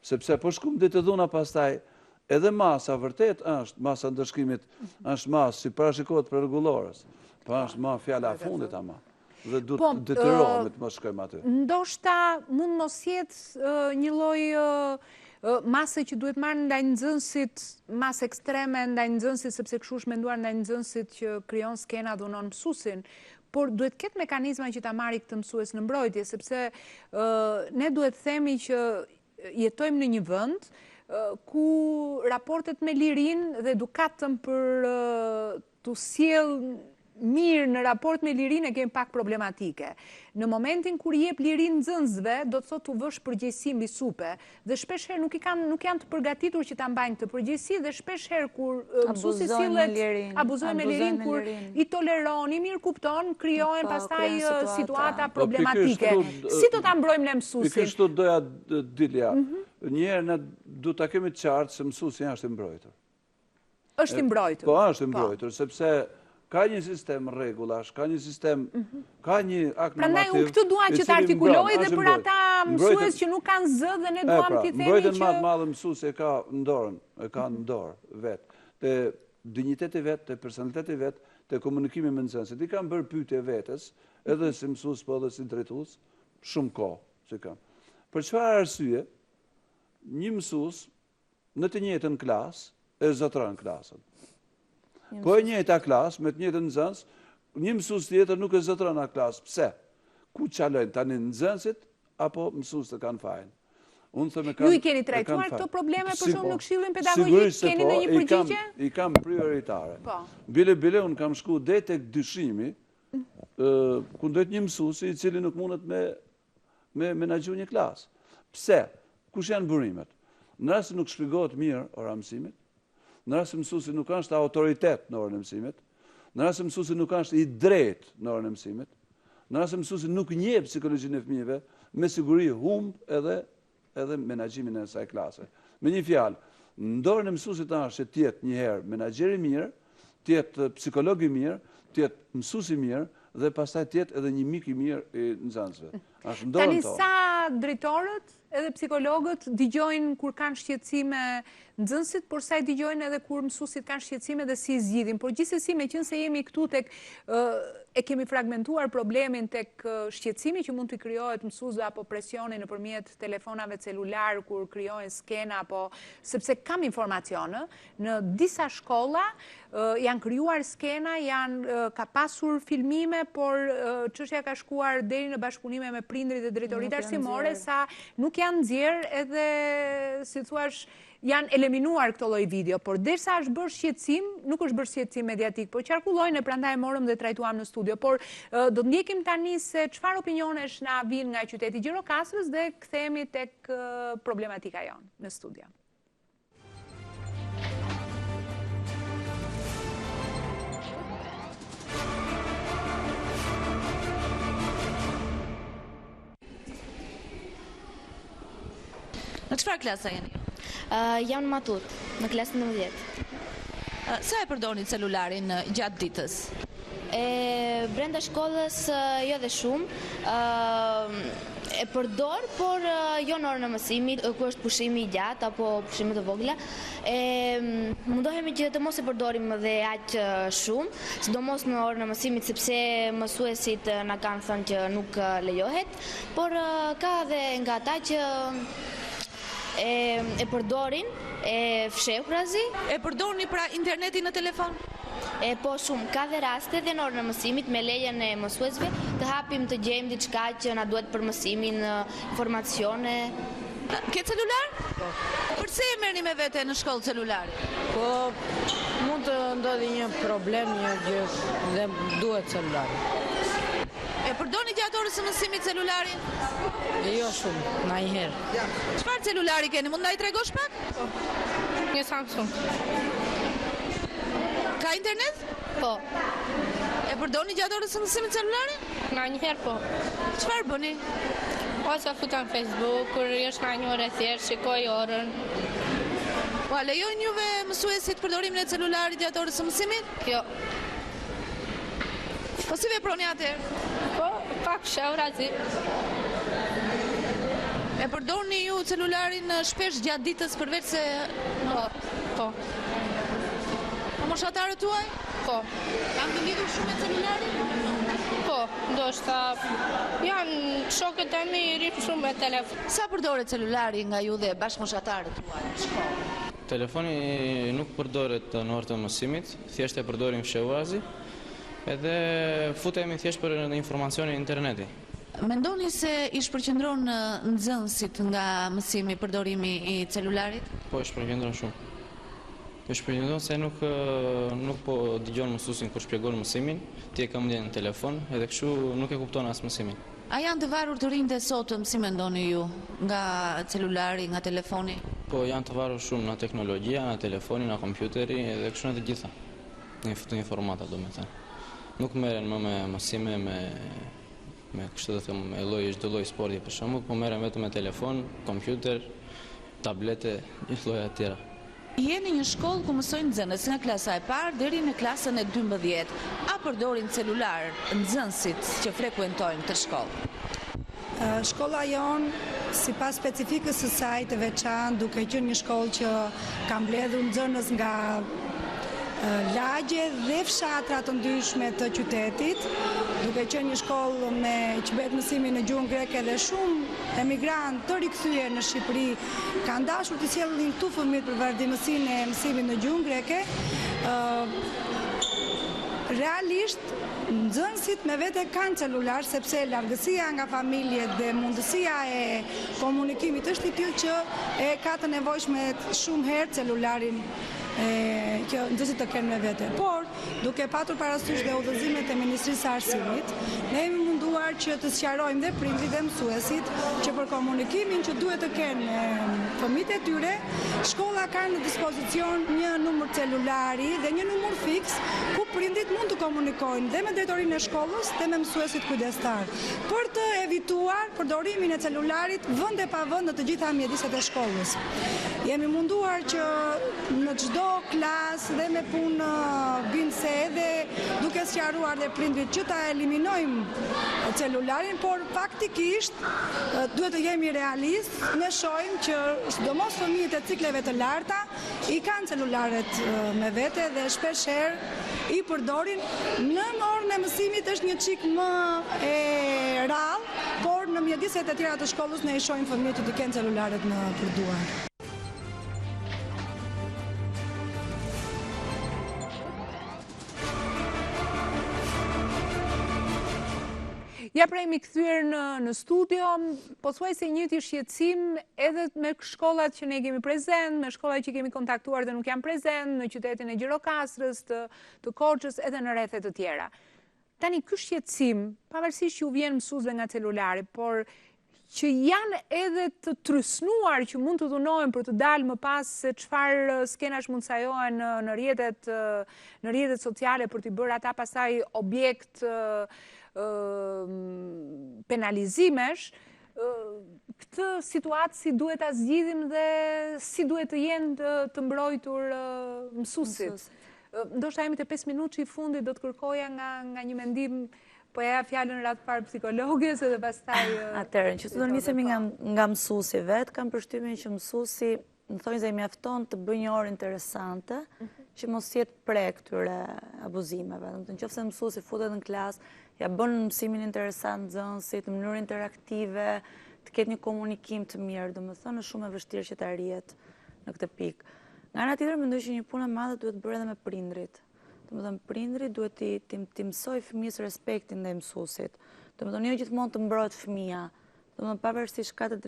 Sepse po shkum ditë dhuna pastaj, edhe masa vërtet është, masa ndëshkimit është masë si parashikohet për rregullorës, po është ma fjala e fundit ama. Dhe du të detyrohemi të mos shkojmë aty. Ndoshta mund mos jetë një lloj masë që duhet marrë ndaj nxënësit, masë ekstreme ndaj nxënësit, sepse kështu është menduar ndaj nxënësit që krijon skena dhunon mësuesin, por duhet ketë mekanizma që ta marrë këtë mësues në mbrojtje, sepse ne duhet themi që jetojmë në një vend ku raportet me lirinë dhe edukatën për të sjellë mirë në raport me lirinë e kemi pak problematike. Në momentin kur jep lirinë nxënësve, do të thotë tu vësh përgjegjësi mbi supe, dhe shpeshherë nuk janë të përgatitur që ta mbajnë këtë përgjegjësi, dhe shpeshherë kur mësuesi sillet abuzojnë me lirinë, kur i toleron, i mirë kupton, krijohen pastaj situata problematike. Si do ta mbrojmë ne mësuesin? Pikërisht këtu doja dilja. Njëherë ne duhet ta kemi të qartë se mësuesi është i mbrojtur. Është i mbrojtur. Po, është i mbrojtur, sepse ka një sistem rregullash, ka një sistem, ka një akt normativ. Prandaj unë këtë dua që të artikuloj dhe për ata mësues që nuk kanë zë dhe ne duam t'i themi që mbrojtjen më të madhe mësuesi e ka në dorën, e ka në dorë vetë. Te dinjiteti vet, te personaliteti vet, te komunikimi me nxënësit. I kanë bërë pyetje vetes, edhe si mësues po edhe si drejtues, shumë kohë që kanë. Për çfarë arsye një mësues në të njëjtën klasë e zotron klasën? Po e njëjta klasë, me të njëjtën nxënës, një mësues tjetër nuk e zotron atë klasë. Pse? Ku çalojnë tani nxënësit apo mësuesit kanë fajin? Ju i keni trajtuar këto probleme për shumë në këshillin pedagogjik, keni ndonjë përgjigje? I kam prioritare. Bile unë kam shku deri tek dyshimi, ku ndojt një mësuesi i cili nuk mundet me menaxhu një klasë. Pse? Kush janë burimet? Në rast se nuk shpjegohet mirë ora mësimit, në rast se mësuesi nuk është autoritet në orën e mësimit, në rast se mësuesi nuk është i drejtë në orën e mësimit, në rast se mësuesi nuk njeh psikologjinë e fëmijëve, me siguri humb edhe menaxhimin e asaj klase. Me një fjalë, në dorën e mësuesit është të jetë një herë menaxher i mirë, të jetë psikolog i mirë, të jetë mësues i mirë dhe pastaj të jetë edhe një mik i mirë i nxënësve. Është në dorën tonë. Tani sa drejtorët edhe psikologët dëgjojnë kur kanë shqetësime nxënësit, por sa i dëgjojnë edhe kur mësuesit kanë shqetësime dhe si i zgjidhin. Por gjithsesi, meqense jemi këtu tek e kemi fragmentuar problemin tek shqetësimi që mund të krijohet mësuesve apo presioni nëpërmjet telefonave celular kur krijohen skena apo sepse kam informacione në disa shkolla janë krijuar skena, ka pasur filmime, por çështja ka shkuar deri në bashkëpunime me prindrit dhe drejtoritë arsimore sa nuk janë nxjerr edhe si thua janë eliminuar këto lloj video, por derisa është bërë shqetësim, nuk është bërë shqetësim mediatik, por qarkullojnë e prandaj e morëm dhe trajtuam në studio. Por do të ndjekim tani se çfarë opinionesh na vijnë nga qyteti Gjirokastërës dhe kthehemi tek problematika jonë në studio. Në çfarë klasa jeni? Jam në matur, në klasën 11. Sa e përdorni celularin gjatë ditës? Brenda shkollës jo dhe shumë. E përdor, por jo në orën e mësimit, ku është pushimi i gjatë apo pushimet të vogla. Mundohemi që të mos e përdorim dhe aq shumë, sidomos në orën e mësimit, sepse mësuesit na kanë thënë që nuk lejohet, por ka dhe nga ata që e përdorin, e fshehurazi. E përdorni pra internetin në telefon? Po shumë, ka dhe raste dhe në orën e mësimit me lejen e mësuesve të hapim të gjejmë diçka që na duhet për mësimin, informacione. Ke celular? Po. Përse e merrni me vete në shkollë celularin? Po, mund të ndodhi një problem, një gjë dhe duhet celulari. E përdorni gjatë orës së mësimit celularin? Jo shumë, ndonjëherë. Çfarë celulari keni? Mund na i tregosh pak? Po. Një Samsung. Ka internet? Po. E përdorni gjatë orës së mësimit celularin? Ndonjëherë po. Çfarë bëni? Ose futem Facebook, kur është nga një orë thjesht, shikoj orën. Po, lejojnë juve mësuesit përdorimin e celularit gjatë orës së mësimit? Jo. Po si veproni atëherë? Po, pak fshehurazi. E përdorni ju celularin shpesh gjatë ditës përveç se... Po. Moshatarët tuaj? Po. Kanë të lidhur shumë me celularin? Po, ndoshta janë shokët e mi rrim shumë me telefon. Sa përdoret celulari nga ju dhe bashkëmoshatarët tuaj në shkollë? Telefoni nuk përdoret në orë të mësimit, thjesht e përdorim fshehurazi, edhe futemi thjesht për informacione në interneti. Mendoni se i shpërqendron nxënësit nga mësimi përdorimi i celularit? Po, i shpërqendron shumë. Po shpërqendron se nuk po dëgjon mësuesin kur shpjegon mësimin, ti e ke mendjen në telefon, edhe kështu nuk e kupton as mësimin. A janë të varur të rinjtë sotëm, si mendoni ju, nga celulari, nga telefoni? Po janë të varur shumë nga teknologjia, nga telefoni, nga kompjuteri, edhe kështu në të gjitha. Në informata, do me thënë. Nuk merren më me mësime, me kështu të thëmë, çdo lloj sporti për shembull, po merren vetëm me telefon, kompjuter, tablete, gjithë lloja të tjera. Jeni një shkollë ku mësojnë nxënës nga klasa e parë deri në klasën e 12. A përdorin celular nxënësit që frekuentojnë këtë shkollë? Shkolla jonë, sipas specifikës së saj të veçantë, duke qenë një shkollë që ka mbledhur nxënës nga lagje dhe fshatra të ndryshme të qytetit, duke qenë një shkollë që bëhet mësimi në gjuhën greke dhe shumë emigrantë të rikthyer në Shqipëri kanë dashur të sjellin këtu fëmijët për vazhdimsinë e mësimit në gjuhën greke. Realisht, nxënësit me vete kanë celular, sepse largësia nga familjet dhe mundësia e komunikimit është i tillë që e ka të nevojshme shumë herë celularin që nxënësit të kenë me vete. Por, duke patur parasysh dhe udhëzimet e Ministrisë së Arsimit, ne jemi munduar që të sqarojmë dhe prindrit dhe mësuesit që për komunikimin që duhet të kenë fëmijët e tyre, shkolla ka në dispozicion një numër celulari dhe një numër fiks ku prindrit mund të komunikojnë dhe me drejtorinë e shkollës dhe me mësuesit kujdestar. Për të evituar përdorimin e celularit vend e pa vend në të gjitha mjediset e shkollës. Jemi munduar që në çdo klasë dhe me punë bindse edhe duke sqaruar dhe prindrit që ta eliminojmë celularin, por faktikisht duhet të jemi realist, ne shohim që sidomos fëmijët e cikleve të larta i kanë celularet me vete dhe shpesh herë i përdorin. Në orën e mësimit është një çik më e rrallë, por në mjediset e tjera të shkollës ne i shohim fëmijët që të kenë celularet në përduar. Ja pra jemi kthyer në studio, po thuaj se njëjti shqetësim edhe me shkollat që ne kemi prezent, me shkollat që kemi kontaktuar dhe nuk janë prezent, në qytetin e Gjirokastrës, të Korçës, edhe në rrethe të tjera. Tani ky shqetësim, pavarësisht që u vjen mësuesve nga celulari, por që janë edhe të trysnuar që mund të dhunohen për të dalë më pas se çfarë skenash mund sajohen në rrjetet sociale për t'i bërë ata pastaj objekt penalizimesh, këtë situatë si duhet ta zgjidhim dhe si duhet të jenë të mbrojtur mësuesit. Ndoshta jemi te 5 minutë i fundit, do të kërkoja nga një mendim po ja fjalën ratë parë psikologes edhe pastaj... Atëherë, që të do nisemi nga mësuesi vetë, kam përshtypjen që mësuesi më thonjë se i mjafton të bëjë një orë interesante, që mos jetë pre këtyre abuzimeve. Në qoftë se mësuesi futet në klasë, ja bën mësimin interesant nxënësit, në mënyrë interaktive, të ketë një komunikim të mirë, domethënë është shumë e vështirë që të arrihet në këtë pikë. Nga ana tjetër mendoj që një punë e madhe duhet bërë edhe me prindrit. Domethënë prindri duhet t'i mësoj fëmijës respektin ndaj mësuesit. Domethënë jo gjithmonë të mbrojt fëmia. Domethënë pavarësisht ka të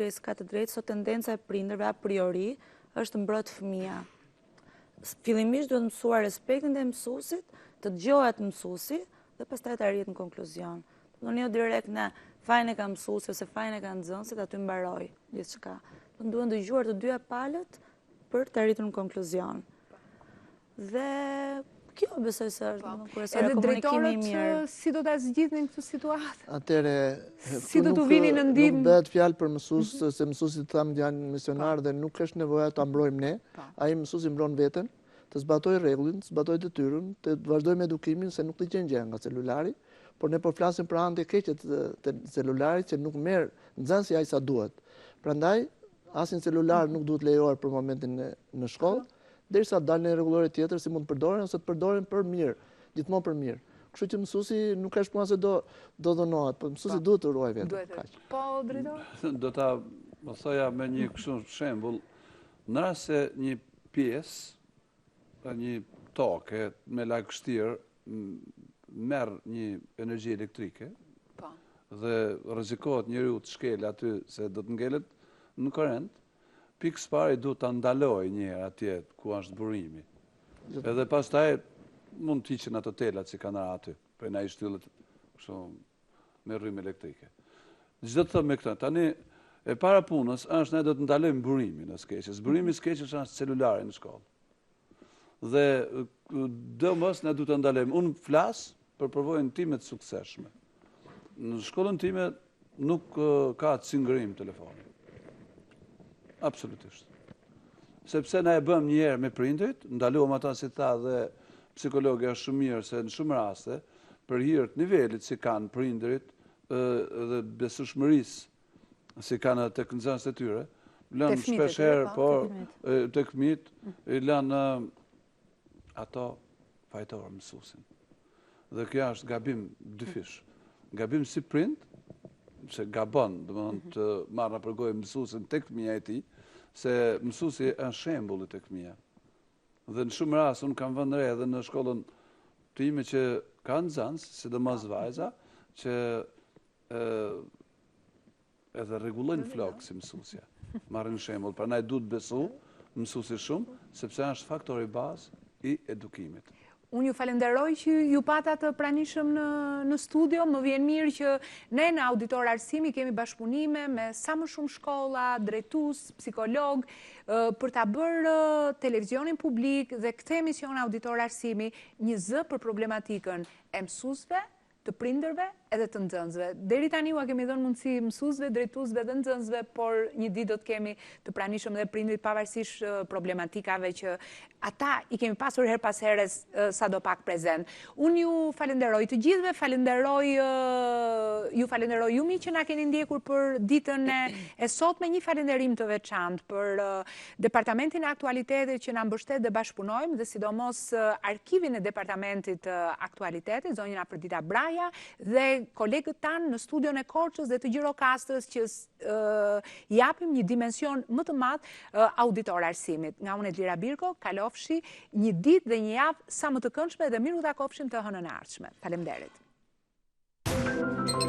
drejtë, sot tendenca e prindërve a priori është të mbrojt fëmia. Fillimisht duhet mësuar respektin ndaj mësuesit, të dëgjohet mësuesi dhe pastaj të arrihet në konkluzion. Domethënë jo direkt në fajin e ka mësuesi ose fajin e ka nxënësit, aty mbaroj gjithçka. Duhen dëgjuar të dyja palët për të arritur në konkluzion. Dhe kjo besoj se është kryesore komunikimi i mirë. Edhe drejtorët si do ta zgjidhnin këtë situatë? Atëre, si do t'u vini në ndihmë? Nuk bëhet fjalë për mësues, se mësuesit thamë janë misionar dhe nuk është nevoja ta mbrojmë ne. Ai mësuesi mbron veten, të zbatojë rregullin, të zbatojë detyrën, të vazhdojë me edukimin se nuk të gjen gjë nga celulari, por ne po flasim për anë të keqe të celularit që nuk merr nxënësi aq sa duhet. Prandaj asnjë celular nuk duhet lejuar për momentin në shkollë, derisa dalë në rregullore tjetër si mund të përdoren ose të përdoren për mirë, gjithmonë për mirë. Kështu që mësuesi nuk ka shpuna se do dhënohet, por mësuesi duhet të ruaj veten. Po, drejtor? Do ta më thoja me një kështu shembull, në rast se një pjesë, një toke me lagështirë merr një energji elektrike dhe rrezikohet njeriu të shkelë aty se do të ngelet në korrent, pikë parë duhet ta ndaloj një herë atje ku është burimi. Edhe pastaj mund të hiqen ato telat që kanë aty, për na i shtyllet kështu me rrymë elektrike. Çdo të them me këtë, tani e para punës është ne do të ndalojmë burimin e skeqes. Burimi i skeqes është celulari në shkollë. Dhe domos ne duhet të ndalojmë. Unë flas për përvojën time të suksesshme. Në shkollën time nuk ka cingërim telefoni. Absolutisht. Sepse na e bëm një herë me prindrit, ndaluam ata si tha dhe psikologja është shumë mirë se në shumë raste, për hir të nivelit që kanë prindrit dhe besueshmërisë që kanë tek nxënësit e tyre, lënë shpesh herë tek fëmijët, i lënë ato fajtor mësuesin. Dhe kjo është gabim dyfish. Gabim si prind, se gabon, domethënë të marrë për gojë mësuesin tek fëmia e tij, se mësuesi është shembulli tek fëmia. Dhe në shumë raste unë kam vënë re edhe në shkollën time që ka nxënës, sidomos vajza, që edhe rregullojnë flok si mësuesja. Marrin shembull, prandaj duhet besu mësuesi shumë, sepse është faktori bazë i edukimit. Unë ju falenderoj që ju pata të pranishëm në studio. Më vjen mirë që ne në Auditor Arsimi kemi bashkëpunime me sa më shumë shkolla, drejtues, psikolog, për ta bërë televizionin publik dhe këtë emision Auditor Arsimi një zë për problematikën e mësuesve, të prindërve edhe të nxënësve. Deri tani u kemi dhënë mundësi mësuesve, drejtuesve dhe nxënësve, por një ditë do të kemi të pranishëm dhe prindrit pavarësisht problematikave që ata i kemi pasur her pas here sadopak prezent. Unë ju falenderoj të gjithëve, ju falenderoj ju mi që na keni ndjekur për ditën e sotme, një falenderim të veçantë për Departamentin e Aktualitetit që na mbështet dhe bashkëpunojmë dhe sidomos arkivin e Departamentit Aktualitetit, zonjën Afrodita Braja dhe kolegët tanë në studion e Korçës dhe të Gjirokastrës që japim një dimension më të madh Auditor Arsimit. Nga unë Edlira Birko, kalofshi një ditë dhe një javë sa më të këndshme dhe miru takofshim të hënën e ardhshme. Faleminderit.